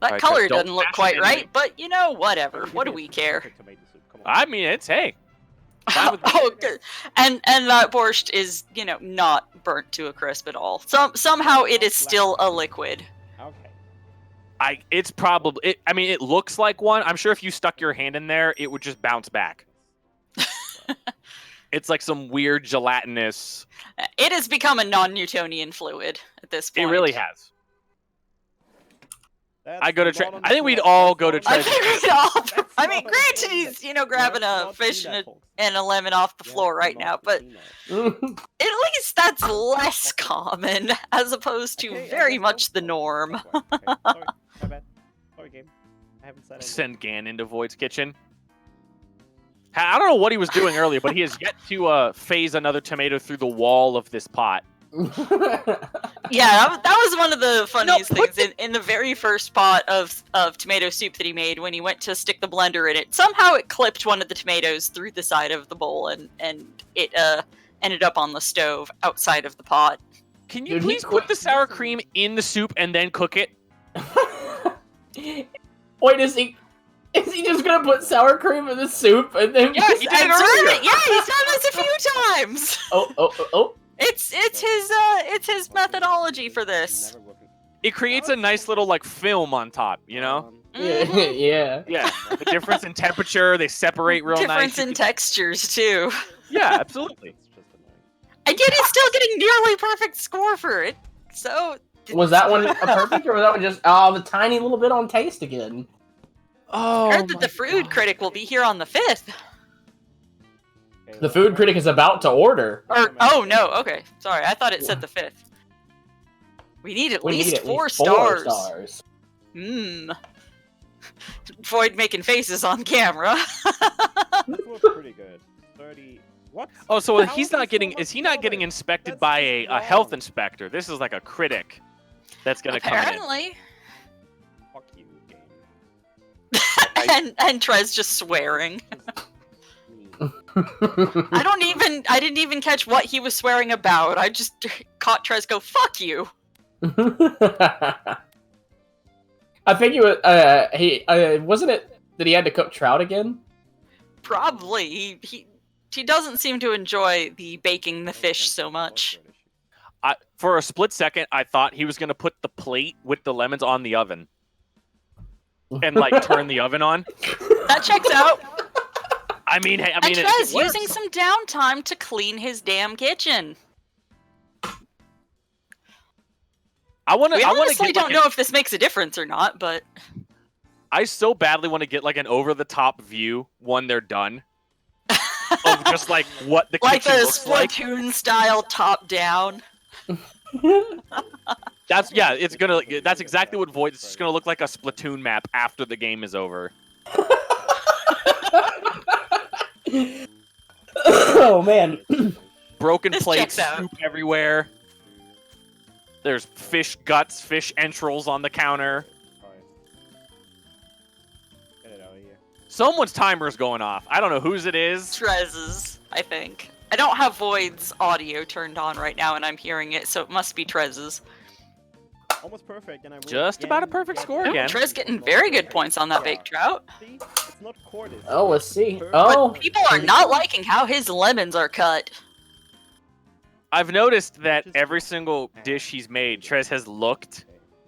That Alright, color Trev, don't doesn't look mash quite it right, anyway. but you know, whatever. What do we care? I mean, it's hey. Fine with me. Oh, good. And that borscht is, you know, not burnt to a crisp at all. Somehow it is still a liquid. Okay. It's probably. I mean, it looks like one. I'm sure if you stuck your hand in there, it would just bounce back. It's like some weird gelatinous. It has become a non-Newtonian fluid at this point. It really has. That's I go to not on I the think we'd floor. all That's go not to on I the Trev. think floor. we'd all. That's I not mean, on granted, the he's, floor. you know, grabbing That's a not fish peanut, and folks. a lemon off the floor right That's now, not but peanut. at least that's less common as opposed to Okay, very that's much the not- norm. Okay, sorry, my bad. Sorry, game. I haven't said anything. Send Gan into Void's kitchen. I don't know what he was doing earlier, but he has yet to phase another tomato through the wall of this pot. Yeah, that was one of the funniest put things in the very first pot of tomato soup that he made when he went to stick the blender in it. Somehow it clipped one of the tomatoes through the side of the bowl and it ended up on the stove outside of the pot. Can you Dude, he please quit- put the sour cream in the soup and then cook it? Wait, is he just gonna put sour cream in the soup and then Yeah, just he did it add syrup? earlier. Yeah, he's done this a few times. Oh. It's his methodology for this. Never working. It creates a nice little like film on top, you know? Yeah. Yeah. The difference in temperature, they separate real Difference nice. in textures too. Yeah, absolutely. It's just annoying. And yet he's still getting nearly perfect score for it. So Was that one a perfect, or was that one just the tiny little bit on taste again? Oh, heard that the food critic will be here on the 5th. Okay, The food critic is about to order. Or oh no, okay. Sorry, I thought it said the 5th. We need at We least need at 4 least stars. 4 stars. Void making faces on camera. This was pretty good. 30. What? Oh, so How he's is not this so getting. much Is he not getting water? inspected That's by just a health wrong. inspector? This is like a critic that's gonna come in. Apparently. Fuck you, game. and TreZ just swearing. I didn't even catch what he was swearing about. I just caught TreZ go, fuck you. I think it was he wasn't it that he had to cook trout again? Probably. He doesn't seem to enjoy the baking the fish so much. For a split second, I thought he was gonna put the plate with the lemons on the oven and like turn the oven on. That checks out. I mean, And it TreZ works. using some downtime to clean his damn kitchen. We honestly don't know if this makes a difference or not, but I so badly want to get like an over-the-top view when they're done of just like what the like kitchen the looks like. Splatoon style top down. That's That's exactly what Void. It's just gonna look like a Splatoon map after the game is over. Oh man. Broken This plates, checks out. soup everywhere. There's fish guts, fish entrails on the counter. Get it out of here. Someone's timer's going off. I don't know whose it is. TreZ's, I think. I don't have Void's audio turned on right now, and I'm hearing it, so it must be TreZ's. Almost perfect, and I will Just about a perfect score again. TreZ getting very good points on that baked trout. See? It's not corded. Oh, let's see. Perfect. Oh, But people are not liking how his lemons are cut. I've noticed that every single dish he's made, TreZ has looked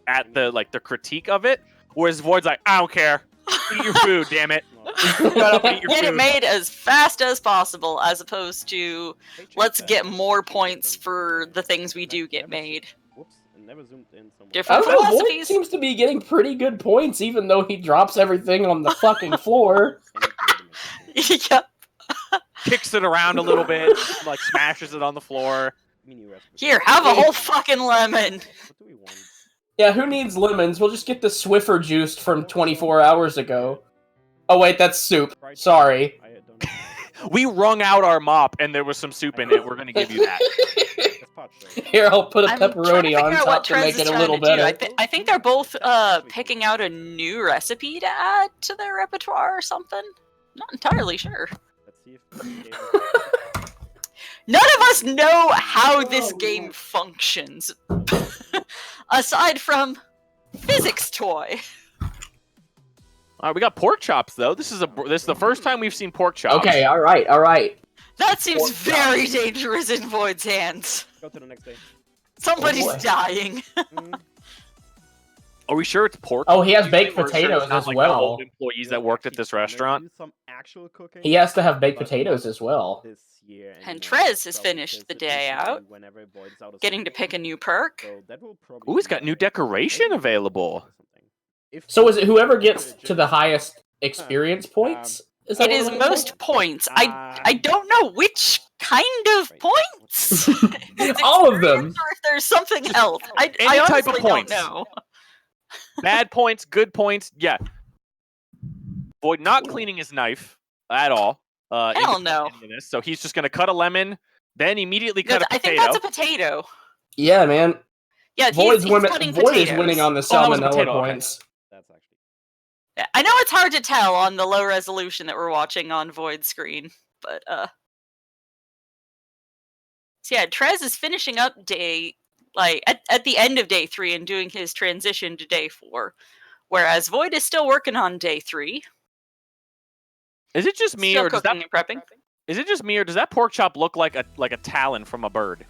at the critique of it, whereas Void's like, I don't care. Eat your food, damn it. Shut up and eat your Get it food. made as fast as possible, as opposed to let's get more points for the things we do get made. Whoops, it never zoomed in somewhere. I Different don't know. Void philosophies. seems to be getting pretty good points, even though he drops everything on the fucking floor. Yep. Kicks it around a little bit, like smashes it on the floor. Here, have a whole fucking lemon. What do we want? Yeah, who needs lemons? We'll just get the Swiffer juice from 24 hours ago. Oh wait, that's soup. Sorry. I don't know. We wrung out our mop and there was some soup in it. We're gonna give you that. That's pot, sure. Here, I'll put a I'm trying to pepperoni figure on out top what to TreZ make is it a trying little to do. better. I think they're both picking out a new recipe to add to their repertoire or something. Not entirely sure. Let's see if None of us know how this game functions, aside from physics toy. All right, we got pork chops though. This is the first time we've seen pork chops. Okay, alright. That seems Pork very dangerous in Void's hands. go to the next day. Somebody's boy. dying. Are we sure it's pork? Oh, he has baked Or sure it's potatoes not, as like, well. the old employees that worked at this restaurant. Do some actual cooking, He has to have baked but potatoes not as well. this year And anymore, TreZ has probably finished because the it's day usually out, whenever Void is out of getting to school. pick a new perk. So that will probably Ooh, he's be got new like decoration maybe available. something. If So is it whoever it's gets to the legit- highest experience points? Is that It what is we're looking most points. I Ah, don't know which kind of right. points. What's the- If it's All of them. experience or if there's something else. I any type of honestly don't points. know. Bad points, good points, yeah. Void not cleaning his knife at all. Hell no. into this, so he's just gonna cut a lemon, then immediately cut a I think potato. that's a potato. Yeah, man. Yeah, Void's he's cutting Void is potatoes. winning on the that was a salmonella potato, okay. points. That's actually. Yeah, I know it's hard to tell on the low resolution that we're watching on Void's screen, but so yeah, TreZ is finishing up day at the end of day 3 and doing his transition to day 4, whereas Void is still working on day 3. Is it just me, Still or does cooking that? and prepping. Is it just me, or does that pork chop look like a talon from a bird?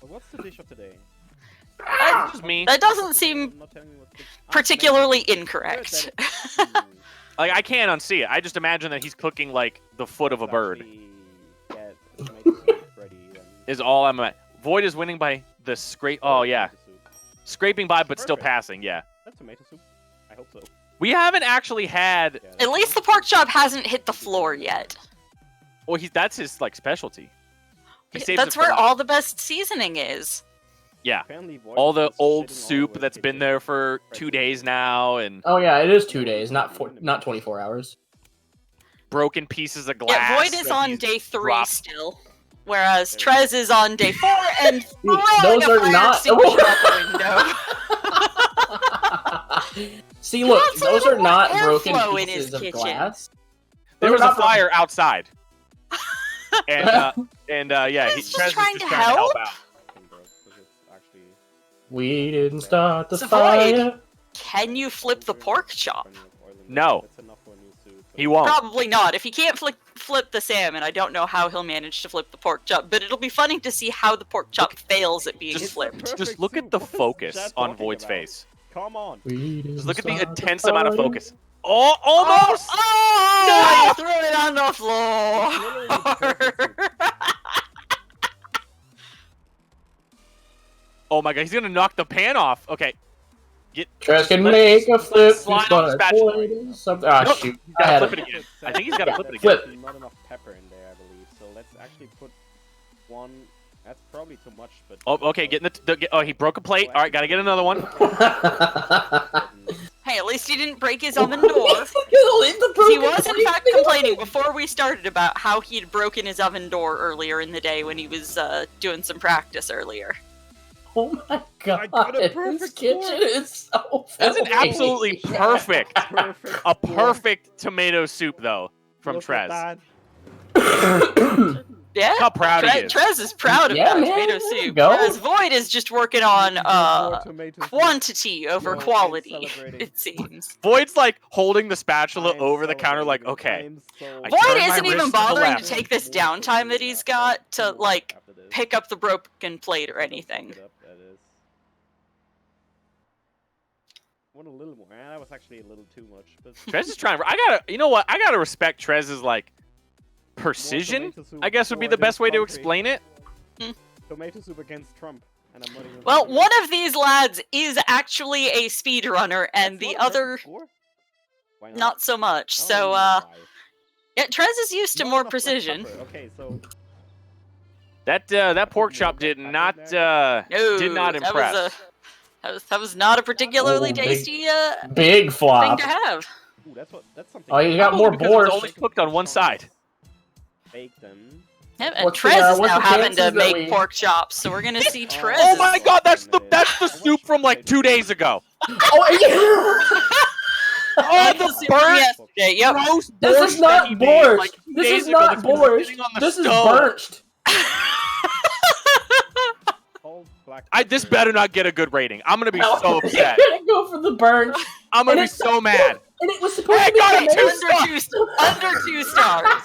But what's the dish of today? It's just me. That doesn't seem Not telling me what's the- Ah, particularly tomato. incorrect. Good, that is- Like I can't unsee it. I just imagine that he's cooking like the foot of a Let's bird. actually get the tomato soup ready, then. Is all I'm at. Void is winning by the scrape. Oh yeah, Tomato soup. scraping by but still Perfect. passing. Yeah. That's tomato soup. I hope so. We haven't actually had. Yeah, At least the pork chop hasn't hit the floor yet. Well, that's his like specialty. He saves That's it for where last. all the best seasoning is. Yeah. Apparently Void All the is old sitting all soup over that's the been kitchen. there for 2 days now, and Oh yeah, it is 2 days, not 24 hours. broken pieces of glass. Yeah, Void is that on he's day 3 dropped. still, whereas TreZ is on day 4 and throwing those a are fire not- extinguisher out the window. See, look, wants a those little are more not broken airflow in pieces his of kitchen. glass. There Those was are a not fire outside. Yeah, TreZ he is TreZ is trying just to trying to help help? out. Bro, 'cause it's actually We didn't start the So fire. Can you flip the pork chop? burning of oil in No. there. That's enough for a new soup. He won't. Probably not. If he can't flip the salmon, I don't know how he'll manage to flip the pork chop, but it'll be funny to see how the pork chop fails at being Just- It's the flipped. perfect Just look at soup. the What's focus Chad on talking Void's about? face. Come on. We didn't Just look at the start intense amount of fire. focus. Oh, almost! Oh! No! Threw it on the floor! Oh my god, he's gonna knock the pan off. Okay. TreZ can make a flip. slide He's on gonna spatula. avoid something. Ah, Nope, shoot. He's I gotta had flip it. it again. I think he's gotta flip it again. Flip. Not enough pepper in there, I believe. So let's actually put one. That's probably too much, but. Oh, okay, oh, he broke a plate. All right, gotta get another one. Hey, at least he didn't break his oven door. He He was, in fact, complaining before we started about how he'd broken his oven door earlier in the day when he was doing some practice earlier. Oh my god! got a This perfect kitchen score. is so. That's an filthy. absolutely perfect, a perfect tomato soup though from TreZ. Yeah, How proud he is. TreZ is proud of Yeah, that man, tomato there you soup. go. Whereas Void is just working on quantity over No, quality, I'm celebrating. it seems. Void's like holding the spatula I'm over the counter, like, celebrating. okay. I'm so I Void turn my isn't even wrist to the bothering to left. take this downtime that he's got to, like, pick up the broken plate or anything. That is. Want a little more. That was actually a little too much. But TreZ is trying. You know what? I gotta respect TreZ's like precision. I guess would be the best way to explain it. Tomato soup against Trump. And I'm not even Well, one of these lads is actually a speedrunner, and the other not so much. So, yeah, TreZ is used to more precision. Okay, so That pork chop did not No, impress. That was not a particularly Oh, big- tasty Big thing flop. to have. ooh, that's something. Oh, you got more Because it's borscht. only cooked on one side. Bake them. Yeah, and What's the, TreZ is what's now the having chances to that make we- pork chops, so we're gonna see TreZ. Oh my god, that's the soup from like 2 days ago. Oh, yeah. Oh, the burnt yesterday. Yep. gross This borscht is not that he made, borscht. like, 2 This days is ago not that's been borscht. sitting on the This is stove. birched. This better not get a good rating. I'm gonna be No, so upset. You're gonna go for the birch. I'm gonna And be it's so mad. And it was supposed Hey, to be got it, tomato Under 2 stars.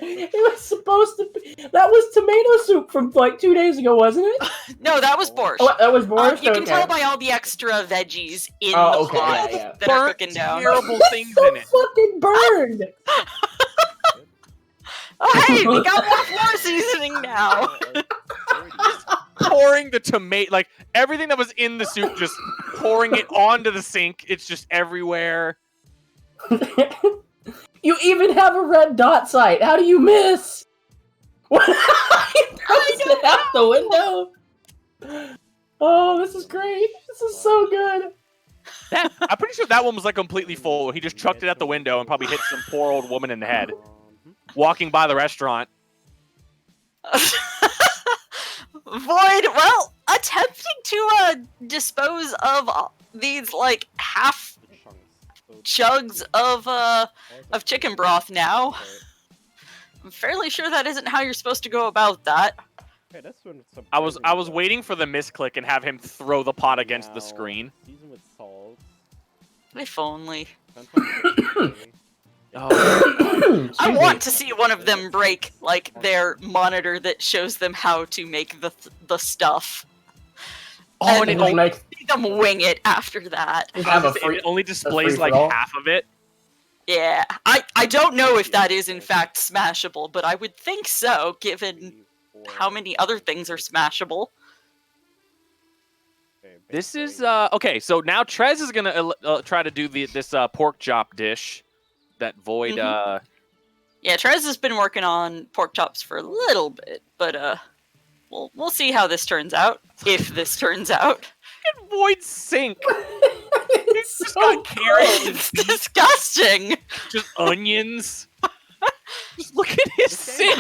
It was supposed to be. That was tomato soup from like 2 days ago, wasn't it? No, that was borscht. Oh, that was borscht. You can Okay. tell by all the extra veggies in Oh, the okay, pot yeah. that are Burnt, cooking down. terrible It's things so in it. fucking burned. Oh, hey, we got more floor seasoning now. Pouring the tomato, like everything that was in the soup, just pouring it onto the sink. It's just everywhere. You even have a red dot sight. How do you miss? You bounced it out the window. Oh, this is great. This is so good. I'm pretty sure that one was like completely full. He just chucked it out the window and probably hit some poor old woman in the head walking by the restaurant. Void, well, attempting to dispose of these like half chugs of chicken broth now. I'm fairly sure that isn't how you're supposed to go about that. I was waiting for the misclick and have him throw the pot against the screen. Season with salt. If only. Oh, I want to see one of them break like their monitor that shows them how to make the stuff. oh, and And it Just only, make See them wing it after that. have a free. it only displays like free-for-all. half of it. Yeah, I don't know if that is in fact smashable, but I would think so, given how many other things are smashable. This is okay. So now TreZ is gonna try to do this pork chop dish that Void. Yeah, TreZ has been working on pork chops for a little bit, but we'll see how this turns out. If this turns out. Look at Void's sink. It's Just so got carrots good. It's disgusting. Just onions. Just look at his sink.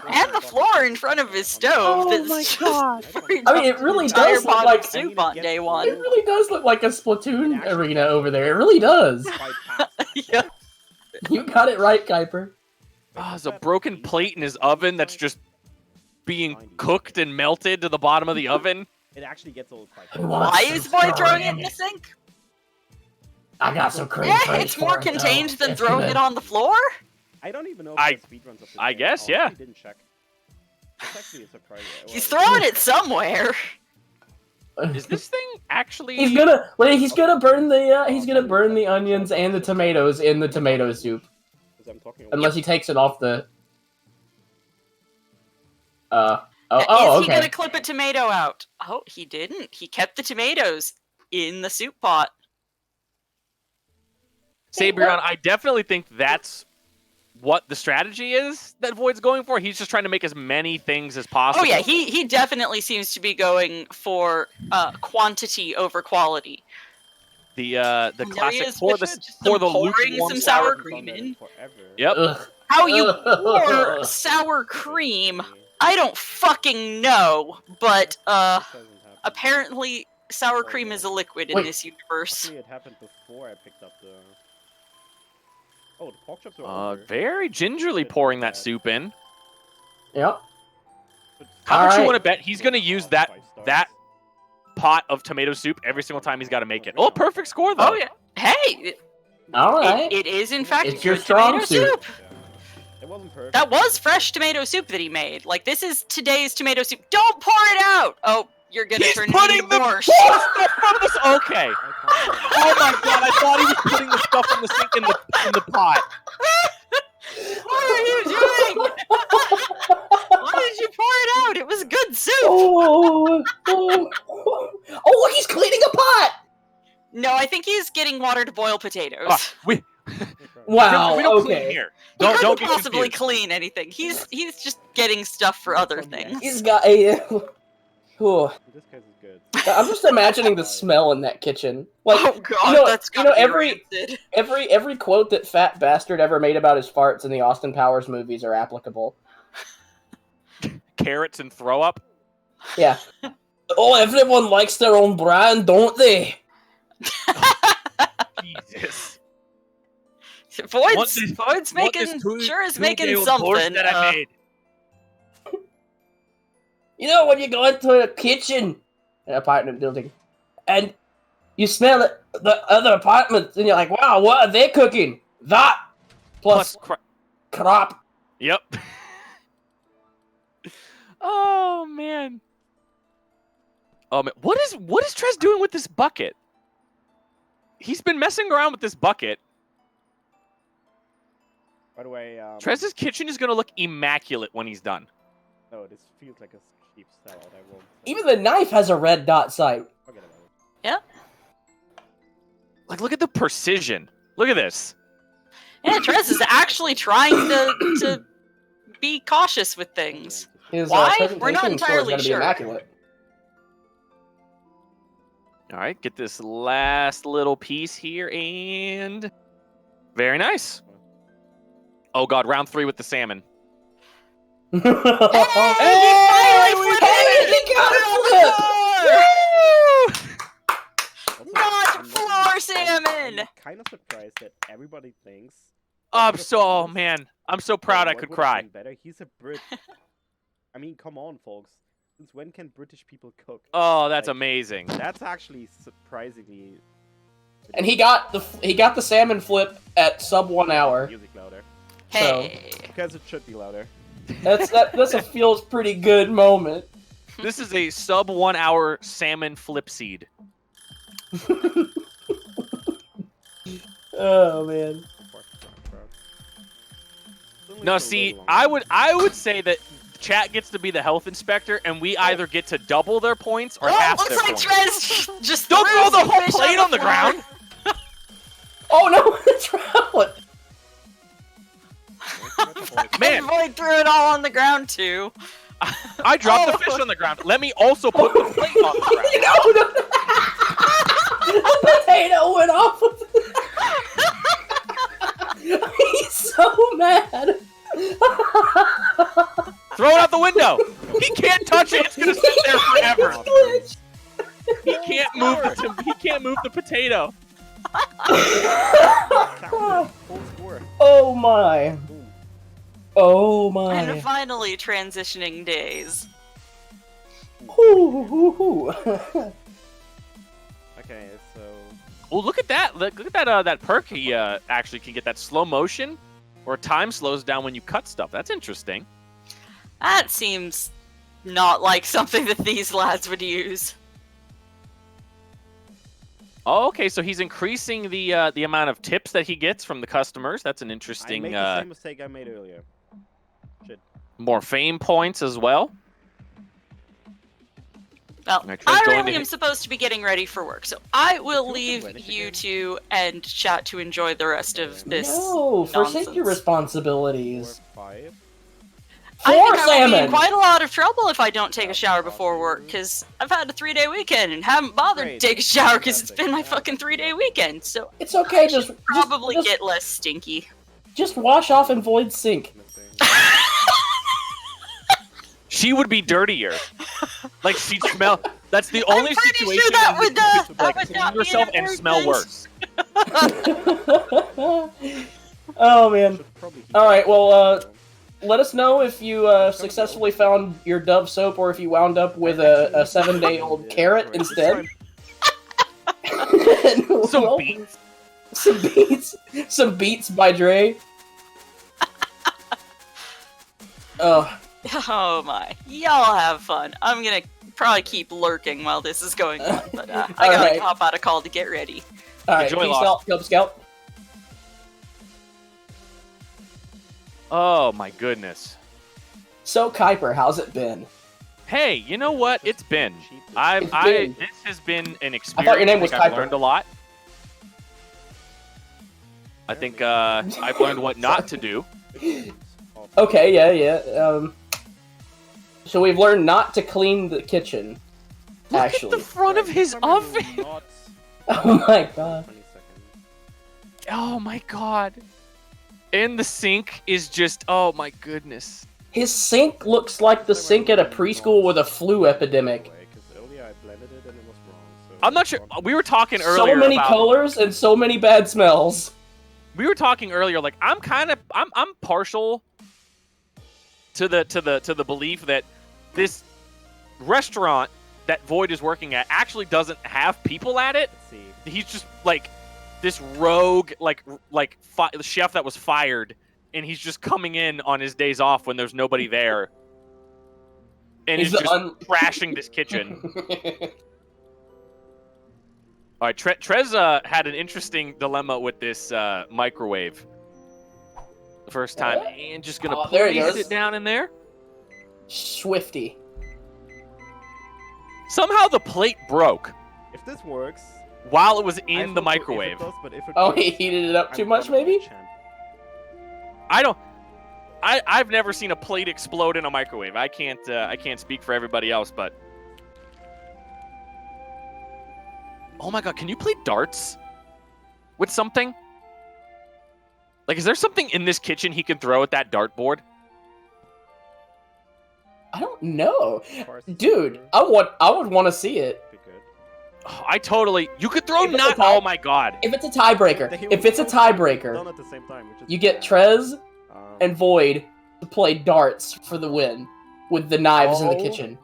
And the floor in front of his stove. Oh that's my just God. pretty I mean, it much really an entire does look pot like- of soup on day It one. really does look like a Splatoon arena over there. It really does. Yeah. You got it right, Kuiper. Oh, there's a broken plate in his oven that's just being cooked and melted to the bottom of the oven. It actually gets old quite Who quick. wants Why some is Boy throwing it in ceramic? the sink? I got some cream. Yeah, fries it's more for it, though. contained than It's throwing good. it on the floor. I don't even know if I- there's speedruns of this I game. guess, I yeah. honestly didn't check. It's actually a surprise. He's throwing it somewhere. Is this thing actually? He's gonna burn the onions and the tomatoes in the tomato soup. Unless he takes it off the. Is okay. he gonna clip a tomato out? Oh, he didn't. He kept the tomatoes in the soup pot. Sabrion, I definitely think that's what the strategy is that Void's going for. He's just trying to make as many things as possible. Oh yeah, he definitely seems to be going for quantity over quality. The classic is, pour the pouring lukewarm some sour cream in. Yep. Ugh. How you pour sour cream? I don't fucking know, but apparently sour cream is a liquid in this universe. Actually, it happened before I picked up the. Oh, the pork chops are over. Very gingerly pouring that soup in. Yep. How much you Alright. want to bet he's going to use that pot of tomato soup every single time he's got to make it? Oh, perfect score though. Oh yeah. Hey, All right. it is in fact It's your good strong tomato suit. soup. It wasn't perfect. That was fresh tomato soup that he made. Like, this is today's tomato soup. Don't pour it out! Oh, you're gonna He's turn putting into the more stuff from this. Okay. Oh my god! I thought he was putting the stuff from the sink in the pot. What are you doing? Why did you pour it out? It was good soup! Oh, look, he's cleaning a pot. No, I think he's getting water to boil potatoes. We Wow. we don't clean Okay. here. He Don't couldn't get possibly confused. clean anything. He's just getting stuff for other things. He's got a. Oh, This case is good. I'm just imagining the smell in that kitchen. Like, Oh god, you know, that's you know, gotta be rancid. every quote that Fat Bastard ever made about his farts in the Austin Powers movies are applicable. Carrots and throw up. Yeah. Oh, everyone likes their own brand, don't they? Jesus. Void's making sure is making something. That I made. You know, when you go into a kitchen, an apartment building, and you smell it, the other apartments, and you're like, wow, what are they cooking? That plus crap. Yep. Oh man. Oh man, what is TreZ doing with this bucket? He's been messing around with this bucket. By the way, TreZ's kitchen is gonna look immaculate when he's done. no, this feels like a cheap sellout. I won't. Even the knife has a red dot sight. Forget about it. Yep. Like, look at the precision. Look at this. Yeah, TreZ is actually trying to be cautious with things. His Why? presentation We're not score is entirely gonna be sure. immaculate. All right, get this last little piece here, and very nice. Oh god, round 3 with the salmon. Hey, Hey, we got it! Not floor salmon! I'm kind of surprised that everybody thinks. Oh, I'm so proud I could cry. Better. He's a Brit. I mean, come on, folks. Since when can British people cook? Oh, that's Like, amazing. That's actually surprisingly. And he got the salmon flip at sub 1 hour. Music louder. Hey. Because it should be louder. That's a feels pretty good moment. This is a sub 1 hour salmon flip seed. Oh man. No, see, I would say that chat gets to be the health inspector, and we either get to double their points or half Looks their like points. TreZ just Don't threw throw the some whole fish plate on the floor. ground. Oh no, it's round. Man. Void threw it all on the ground too. I dropped the fish on the ground. Let me also put the plate on the ground. No. A potato went off. He's so mad. Throw it out the window. He can't touch it. It's gonna sit there forever. He can't move the potato. Full score. Oh my. Boom. Oh And my. finally, transitioning days. Ooh. Okay, so. Oh, look at that! Look at that! That perk he actually can get that slow motion, or time slows down when you cut stuff. That's interesting. That seems not like something that these lads would use. Oh, okay, so he's increasing the amount of tips that he gets from the customers. That's an I interesting. made the same mistake I made earlier. Shit. More fame points as well. Well, And I I tried going really to am hit- supposed to be getting ready for work, so I will Is leave Reddish you again? two and chat to enjoy the rest of this. No, forsake your nonsense. responsibilities. 4, 5. I Four think I will be in salmon! quite a lot of trouble if I don't take a shower before work, because I've had a 3-day weekend and haven't bothered Great. to take a shower because it's been my fucking 3-day weekend, so It's okay, I should just probably just, get less stinky. just wash off and void sink. She would be dirtier. Like she'd smell. That's the only pretty situation sure that in which would, you could, that like, would clean not be an yourself and smell improvement. worse. Oh man. Should probably keep Alright, that. well, let us know if you successfully found your Dove soap or if you wound up with a 7-day-old carrot instead. Some Well, beets. Some beats by Dre. Oh my. Y'all have fun. I'm gonna probably keep lurking while this is going on, but I gotta Alright. hop out a call to get ready. Alright, Enjoy peace Lost. out, Cub Scout. Oh my goodness. So, Kuiper, how's it been? Hey, you know what? It's been. It's been. This has been an experience. I thought your name was I've Kuiper. learned a lot. I think I've learned what not to do. Okay, yeah. So we've learned not to clean the kitchen. Look Actually. at the front of his oven. Oh my god. 20 seconds. Oh my god. And the sink is just. Oh my goodness. His sink looks like the sink at a preschool with a flu epidemic. Because earlier I blended it and it was wrong. So I'm not sure. We were talking earlier. So many about, colors and so many bad smells. We were talking earlier. Like I'm partial to the belief that this restaurant that Void is working at actually doesn't have people at it. Let's see. He's just like this rogue chef that was fired, and he's just coming in on his days off when there's nobody there, and he's just trashing this kitchen. All right, TreZ had an interesting dilemma with this microwave the first time, and just gonna Oh, there he place goes. it down in there. Swifty. Somehow the plate broke If this works, while it was I in vote the for if it microwave. does, but if it Oh, works, he heated it up too I'm much, gonna maybe? champ. I've never seen a plate explode in a microwave. I can't speak for everybody else, but oh my god, can you play darts with something? Like, is there something in this kitchen he can throw at that dartboard? I don't know. Farsi Dude, flavor, I would want to see it. be good. Oh, you could throw If it's not. a tie- Oh my god. If it's a tiebreaker, They if it's a were done tiebreaker, at the same time, which is you get bad. TreZ Um, and Void to play darts for the win with the knives in the Oh. kitchen.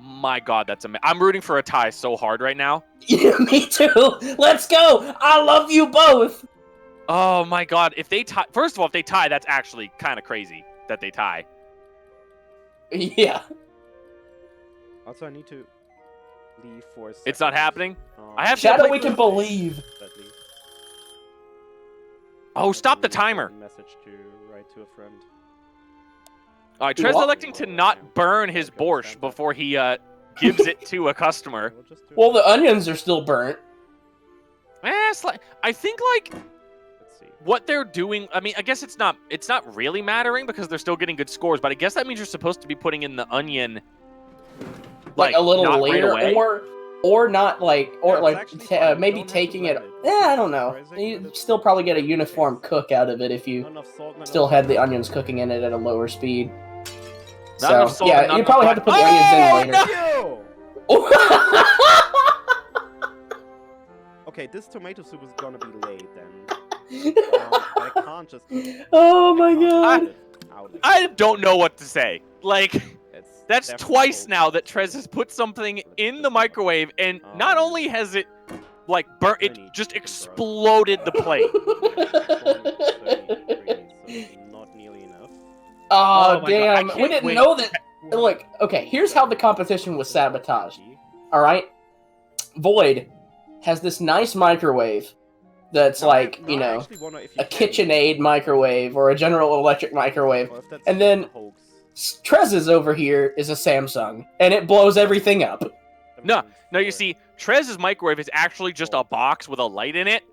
My god, that's amazing. I'm rooting for a tie so hard right now. Yeah, me too. Let's go. I love you both. Oh my god, if they tie, first of all, if they tie, that's actually kind of crazy that they tie. Yeah. Also, I need to leave for a It's not second. happening. Um, I have to Shadow, play we can believe. sadly. Oh, stop the Leave a timer. Message to write to a friend. All right, Do TreZ what? electing to not burn his borscht before he gives it to a customer. We'll just do Well, it. the onions are still burnt. I think like Let's see. what they're doing. I mean, I guess it's not really mattering because they're still getting good scores. But I guess that means you're supposed to be putting in the onion Like a little not right later, away. or not like, or Yeah, it's like actually fine. You maybe don't have to taking it. blend it. I don't know. Surprising, You but it's still not- probably get a uniform cook out of it if you Not enough salt, not still enough had the pepper. onions cooking in it at a lower speed. Not So enough salt and yeah, not you probably have enough to put the onions in later. Yo! Okay, this tomato soup is gonna be late then. I can't just. Oh my I can't god. put it out like I don't know what to say. Like, that. It's that's definitely twice cold. now that TreZ has put something in the microwave, and not only has it like burnt, it just exploded the plate. 30 degrees, so not nearly enough. Oh, Oh my God, I damn. We can't didn't wait. know that. Look, okay, here's how the competition was sabotaged. Alright? Void, has this nice microwave that's like, you know, a KitchenAid microwave or a General Electric microwave. And then TreZ's over here is a Samsung, and it blows everything up. No, you see, TreZ's microwave is actually just a box with a light in it.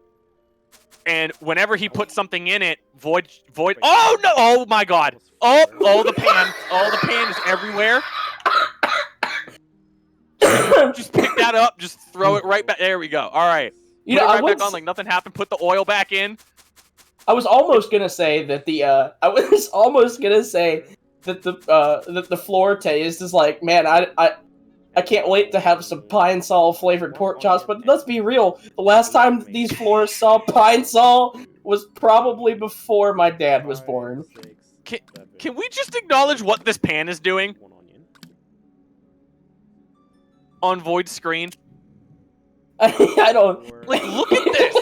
And whenever he puts something in it, Void. Oh no! Oh my God! Oh, the pan! Oh, the pan is everywhere. Just pick that up. Just throw it right back. There we go. All right. Put it right back on like nothing happened. Put the oil back in. I was almost gonna say that the floor taste is like, man, I can't wait to have some pine sol flavored pork chops, but let's be real. The last time these floors saw pine sol was probably before my dad was born. Can we just acknowledge what this pan is doing? On Void's screen. I don't... Like, look at this!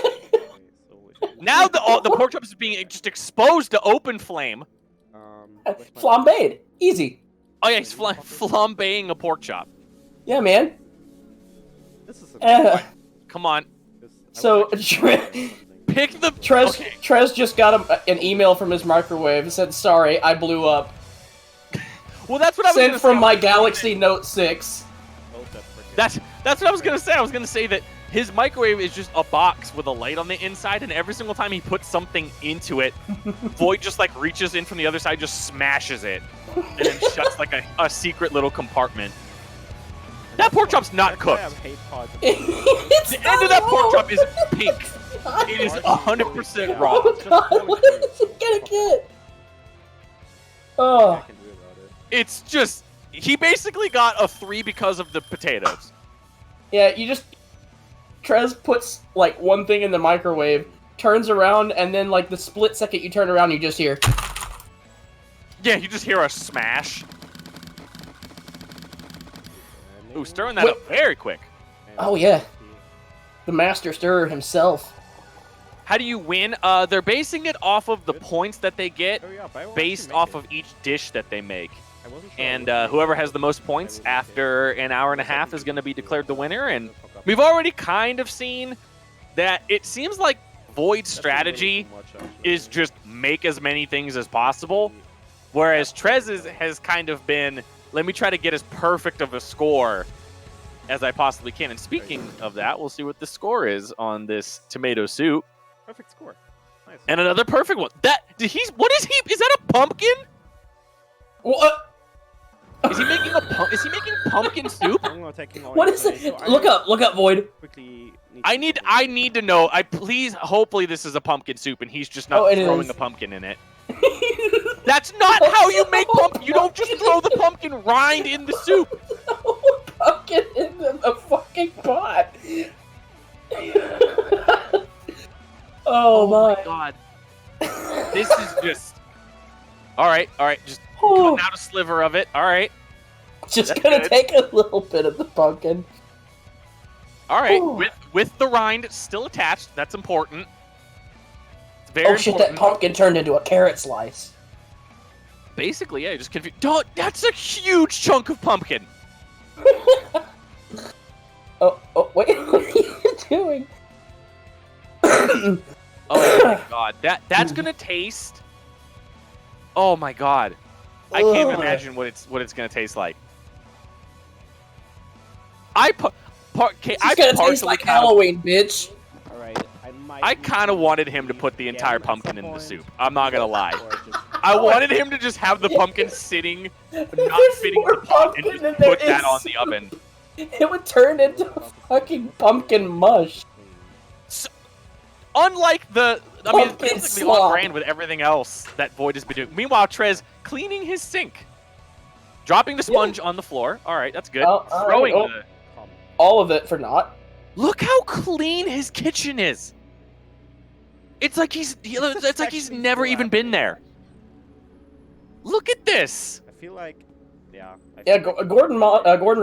Now the pork chop is being just exposed to open flame. Flambéed. Easy. Oh yeah, he's flambeing a pork chop. Yeah, man. This is Come on. So, Pick the... TreZ just got an email from his microwave and said, sorry, I blew up. Well, that's what I was Sent gonna from say. my Galaxy Note 6. That's what I was gonna say. I was gonna say that his microwave is just a box with a light on the inside, and every single time he puts something into it, Void just like reaches in from the other side, just smashes it, and then shuts like a secret little compartment. That pork chop's not cooked. The end of that pork chop is pink. It is 100% raw. Oh god, what is it gonna get? Oh. It's just... He basically got a 3 because of the potatoes. Yeah, TreZ puts, like, one thing in the microwave, turns around, and then, like, the split second you turn around, you just hear... Yeah, you just hear a smash. Ooh, stirring that up very quick. Oh, yeah. The master stirrer himself. How do you win? They're basing it off of the points that they get based off of each dish that they make. And whoever has the most points after an hour and a half is going to be declared the winner. And we've already kind of seen that it seems like Void's strategy is just make as many things as possible, whereas TreZ's has kind of been, let me try to get as perfect of a score as I possibly can. And speaking of that, we'll see what the score is on this tomato soup. Perfect score. Nice. And another perfect one. What is he? Is that a pumpkin? What? Is he making pumpkin soup? What is it? Look up, Void. I need to know. Hopefully this is a pumpkin soup and he's just not throwing a pumpkin in it. That's not how you make pumpkin. You don't just throw the pumpkin rind in the soup. Pumpkin in the fucking pot. Oh my god. This is just... Alright, just cutting out a sliver of it. Alright. Just gonna take a little bit of the pumpkin. Alright, with the rind still attached. That's important. It's very important. Shit, that pumpkin turned into a carrot slice. Basically, yeah, just confused. That's a huge chunk of pumpkin! Oh, wait, what are you doing? Oh my god, that's gonna taste... Oh my god. I can't imagine what it's gonna taste like. It's gonna taste like Halloween, bitch. I kind of wanted him to put the entire pumpkin in the soup. I'm not gonna lie. I wanted him to just have the pumpkin sitting, not fitting the pot, and just put that on the oven. It would turn into fucking pumpkin mush. So, unlike it's basically on brand with everything else that Void has been doing. Meanwhile, TreZ cleaning his sink, dropping the sponge on the floor. All right, that's good. Throwing all of it for naught. Look how clean his kitchen is. It's like he's never even been there. Look at this. I feel like, Gordon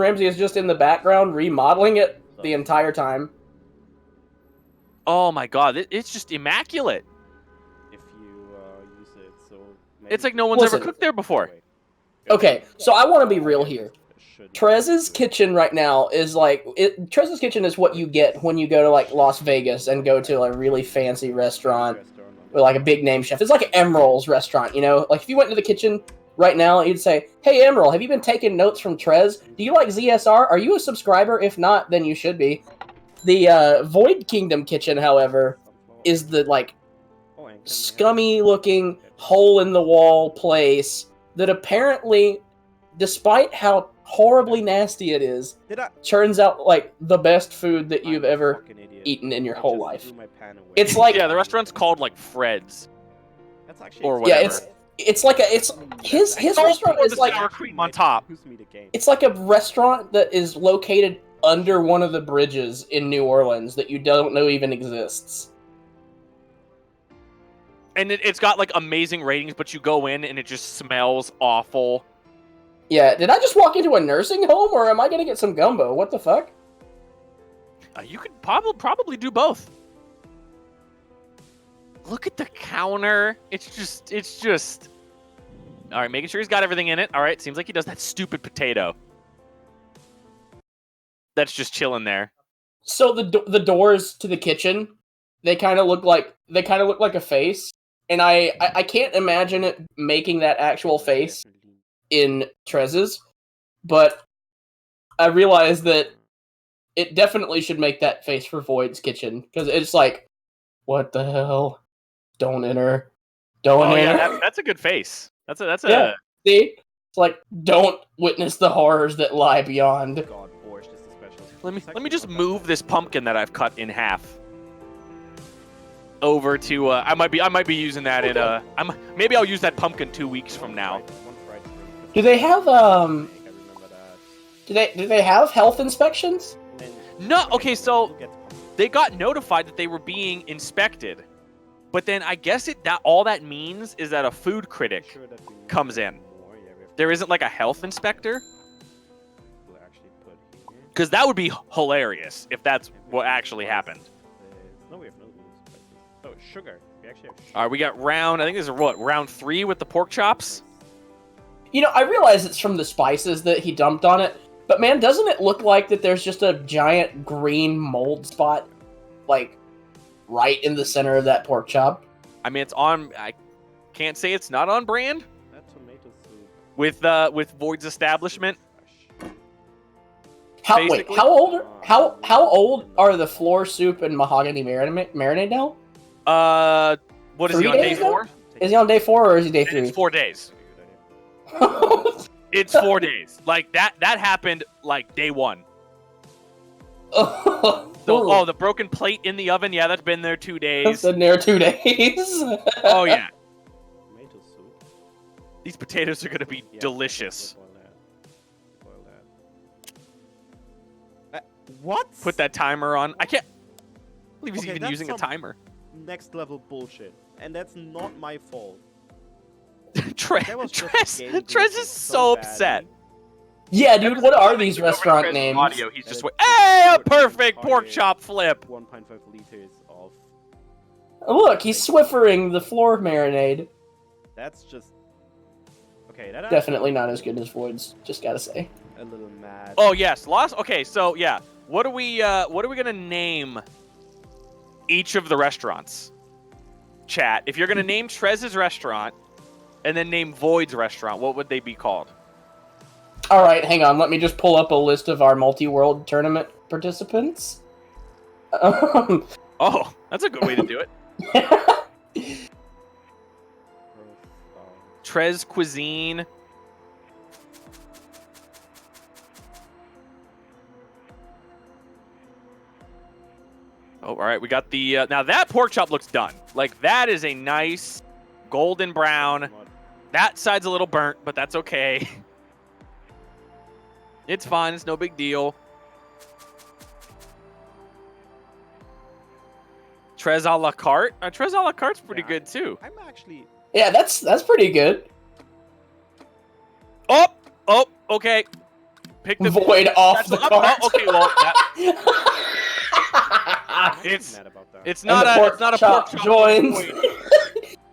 Ramsay is just in the background remodeling it the entire time. Oh my god, it's just immaculate. If you use it, so it's like no one's ever cooked there before. Okay, so I want to be real here. TreZ's kitchen right now is like TreZ's kitchen is what you get when you go to like Las Vegas and go to a really fancy restaurant with like a big name chef. It's like Emerald's restaurant, you know. Like if you went to the kitchen right now, you'd say, "Hey Emerald, have you been taking notes from TreZ? Do you like ZSR? Are you a subscriber? If not, then you should be." The Void Kingdom kitchen, however, is the like scummy looking hole in the wall place that apparently, despite how horribly nasty it is, turns out like the best food that you've ever eaten in your whole life. It's like, yeah, the restaurant's called like Fred's or whatever. yeah, it's like his restaurant is like sour cream on top. It's like a restaurant that is located under one of the bridges in New Orleans that you don't know even exists. And it's got like amazing ratings, but you go in and it just smells awful. Yeah, did I just walk into a nursing home, or am I gonna get some gumbo? What the fuck? You could probably do both. Look at the counter. It's just. All right, making sure he's got everything in it. All right, seems like he does. That stupid potato. That's just chilling there. So the doors to the kitchen, they kind of look like a face, and I can't imagine it making that actual face in TreZ's, but I realize that it definitely should make that face for Void's kitchen, because it's like, what the hell? Don't enter. Don't enter. Yeah, that's a good face. That's a yeah. See, it's like, don't witness the horrors that lie beyond. Let me just move this pumpkin that I've cut in half over to. I might be using that in maybe I'll use that pumpkin 2 weeks from now. Do they have Do they have health inspections? No. Okay, so they got notified that they were being inspected, but then I guess all that means is that a food critic comes in. There isn't like a health inspector. Because that would be hilarious if that's what actually happened. No, we have no spices. Oh, sugar. We actually have sugar. All right, we got I think this is round 3 with the pork chops? You know, I realize it's from the spices that he dumped on it, but man, doesn't it look like that there's just a giant green mold spot, like, right in the center of that pork chop? I mean, I can't say it's not on brand. That tomato soup. With Void's establishment. How old are the floor soup and mahogany marinade now? What is he on day 4? Is he on day 4 or is he day 3? It's 4 days. It's 4 days. Like that happened like day 1. So, the broken plate in the oven, yeah, that's been there 2 days. That's been there 2 days. Oh yeah. Tomato soup. These potatoes are gonna be delicious. What? Put that timer on. I can't believe he's Okay, even that's using a some timer. Next level bullshit, and that's not my fault. TreZ is so upset. Yeah, dude, what are these restaurant names? Audio, he's just hey, a perfect pork chop flip. 1.5 liters of. Look, he's Swiffering the floor marinade. That's just okay. That Definitely not as good as Void's. Just gotta say. A little mad. Oh yes, lost. Okay, so yeah, what are we gonna name each of the restaurants? Chat. If you're gonna name TreZ's restaurant and then name Void's restaurant, what would they be called? All right, hang on. Let me just pull up a list of our multi-world tournament participants. Oh, that's a good way to do it. TreZ Cuisine. Oh, all right. We got the now that pork chop looks done. Like that is a nice golden brown. That side's a little burnt, but that's okay. It's fine. It's no big deal. TreZ a la carte. TreZ a la carte's pretty good too. I'm actually. Yeah, that's pretty good. Oh, okay. Pick the Void off the cart. Oh, okay, well, it's not a pork chop joins.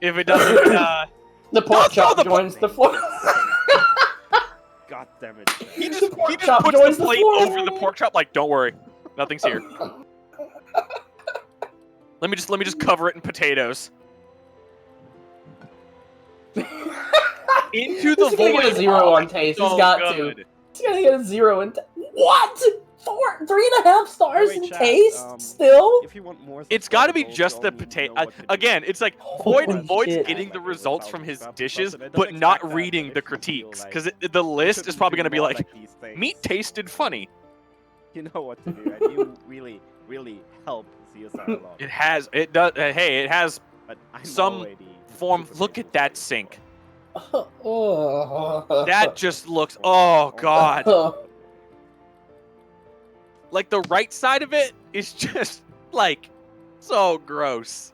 If it doesn't, the pork chop joins the floor. God damage. He there. just, pork he just chop puts joins the the plate floor. over the pork chop. Like, don't worry, nothing's here. Let me just cover it in potatoes. Into the He's gonna get a void. 0 Oh, on taste. so He's got good. to. He's gonna get a 0 in what? 3.5 stars Wait, in chat, taste? Still? If you want more, It's got to be subscribers, just you the all need to potato. know what to do. Again, it's like Holy Void's shit. getting the Like, results over from his 1,000 dishes, subs, and I don't but not expect that, reading but the if you feel critiques, like because the list is shouldn't probably do going to be more like, these things, meat tasted funny. You know what to do, and you really, really help ZSR a lot. It has, it does. Hey, it has But I'm some already form. super Look grateful at that for you. sink. Oh. That just looks. Oh god. Oh. Like the right side of it is just like so gross.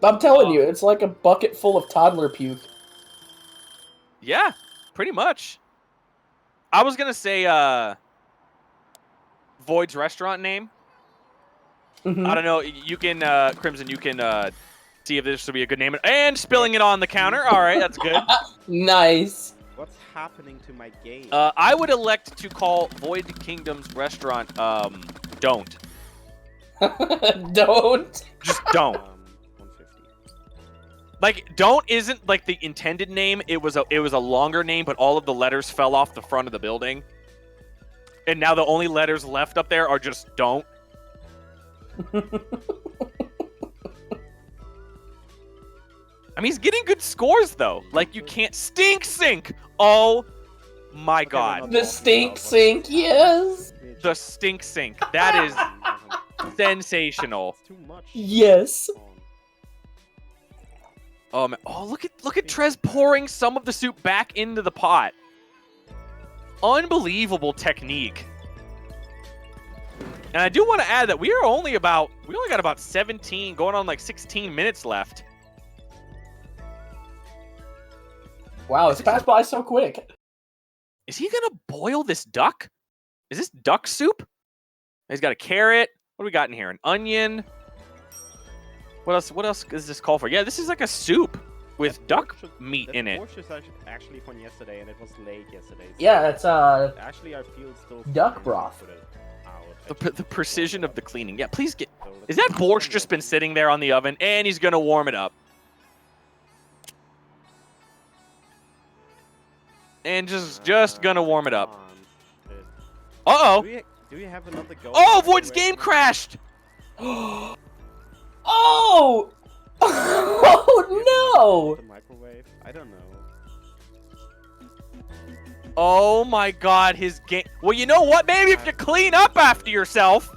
I'm telling you, it's like a bucket full of toddler puke. Yeah, pretty much. I was gonna say Void's restaurant name. Mhm. I don't know. You can Crimson. You can see if this would be a good name. And spilling it on the counter. All right, that's good. Nice. What's happening to my game? I would elect to call Void Kingdom's restaurant Don't. Don't. Just Don't. 150. Like Don't isn't like the intended name. It was a longer name, but all of the letters fell off the front of the building. And now the only letters left up there are just Don't. I mean, he's getting good scores though. Like you can't stink sink. Oh my god. The stink sink, yes. The stink sink. That is sensational. It's too much. Yes. Oh man. Oh, look at TreZ pouring some of the soup back into the pot. Unbelievable technique. And I do want to add that we only got about 17, going on like 16 minutes left. Wow, it's passed by so quick. Is he gonna boil this duck? Is this duck soup? He's got a carrot. What do we got in here? An onion. What else does this call for? Yeah, this is like a soup with duck meat in it. That is actually from yesterday, and it was late yesterday. So Yeah, it's actually, I feel still duck broth. put it out. The precision of the cleaning. Yeah, please get. So let's Is that put borscht some just of been it. sitting there on the oven, and he's gonna warm it up? And just gonna warm it up. Uh-oh. Do you have another go? Oh, Void's game crashed! Oh! Oh The microwave? I don't know. Oh my god, his game... Well, you know what? Maybe if you clean up after yourself...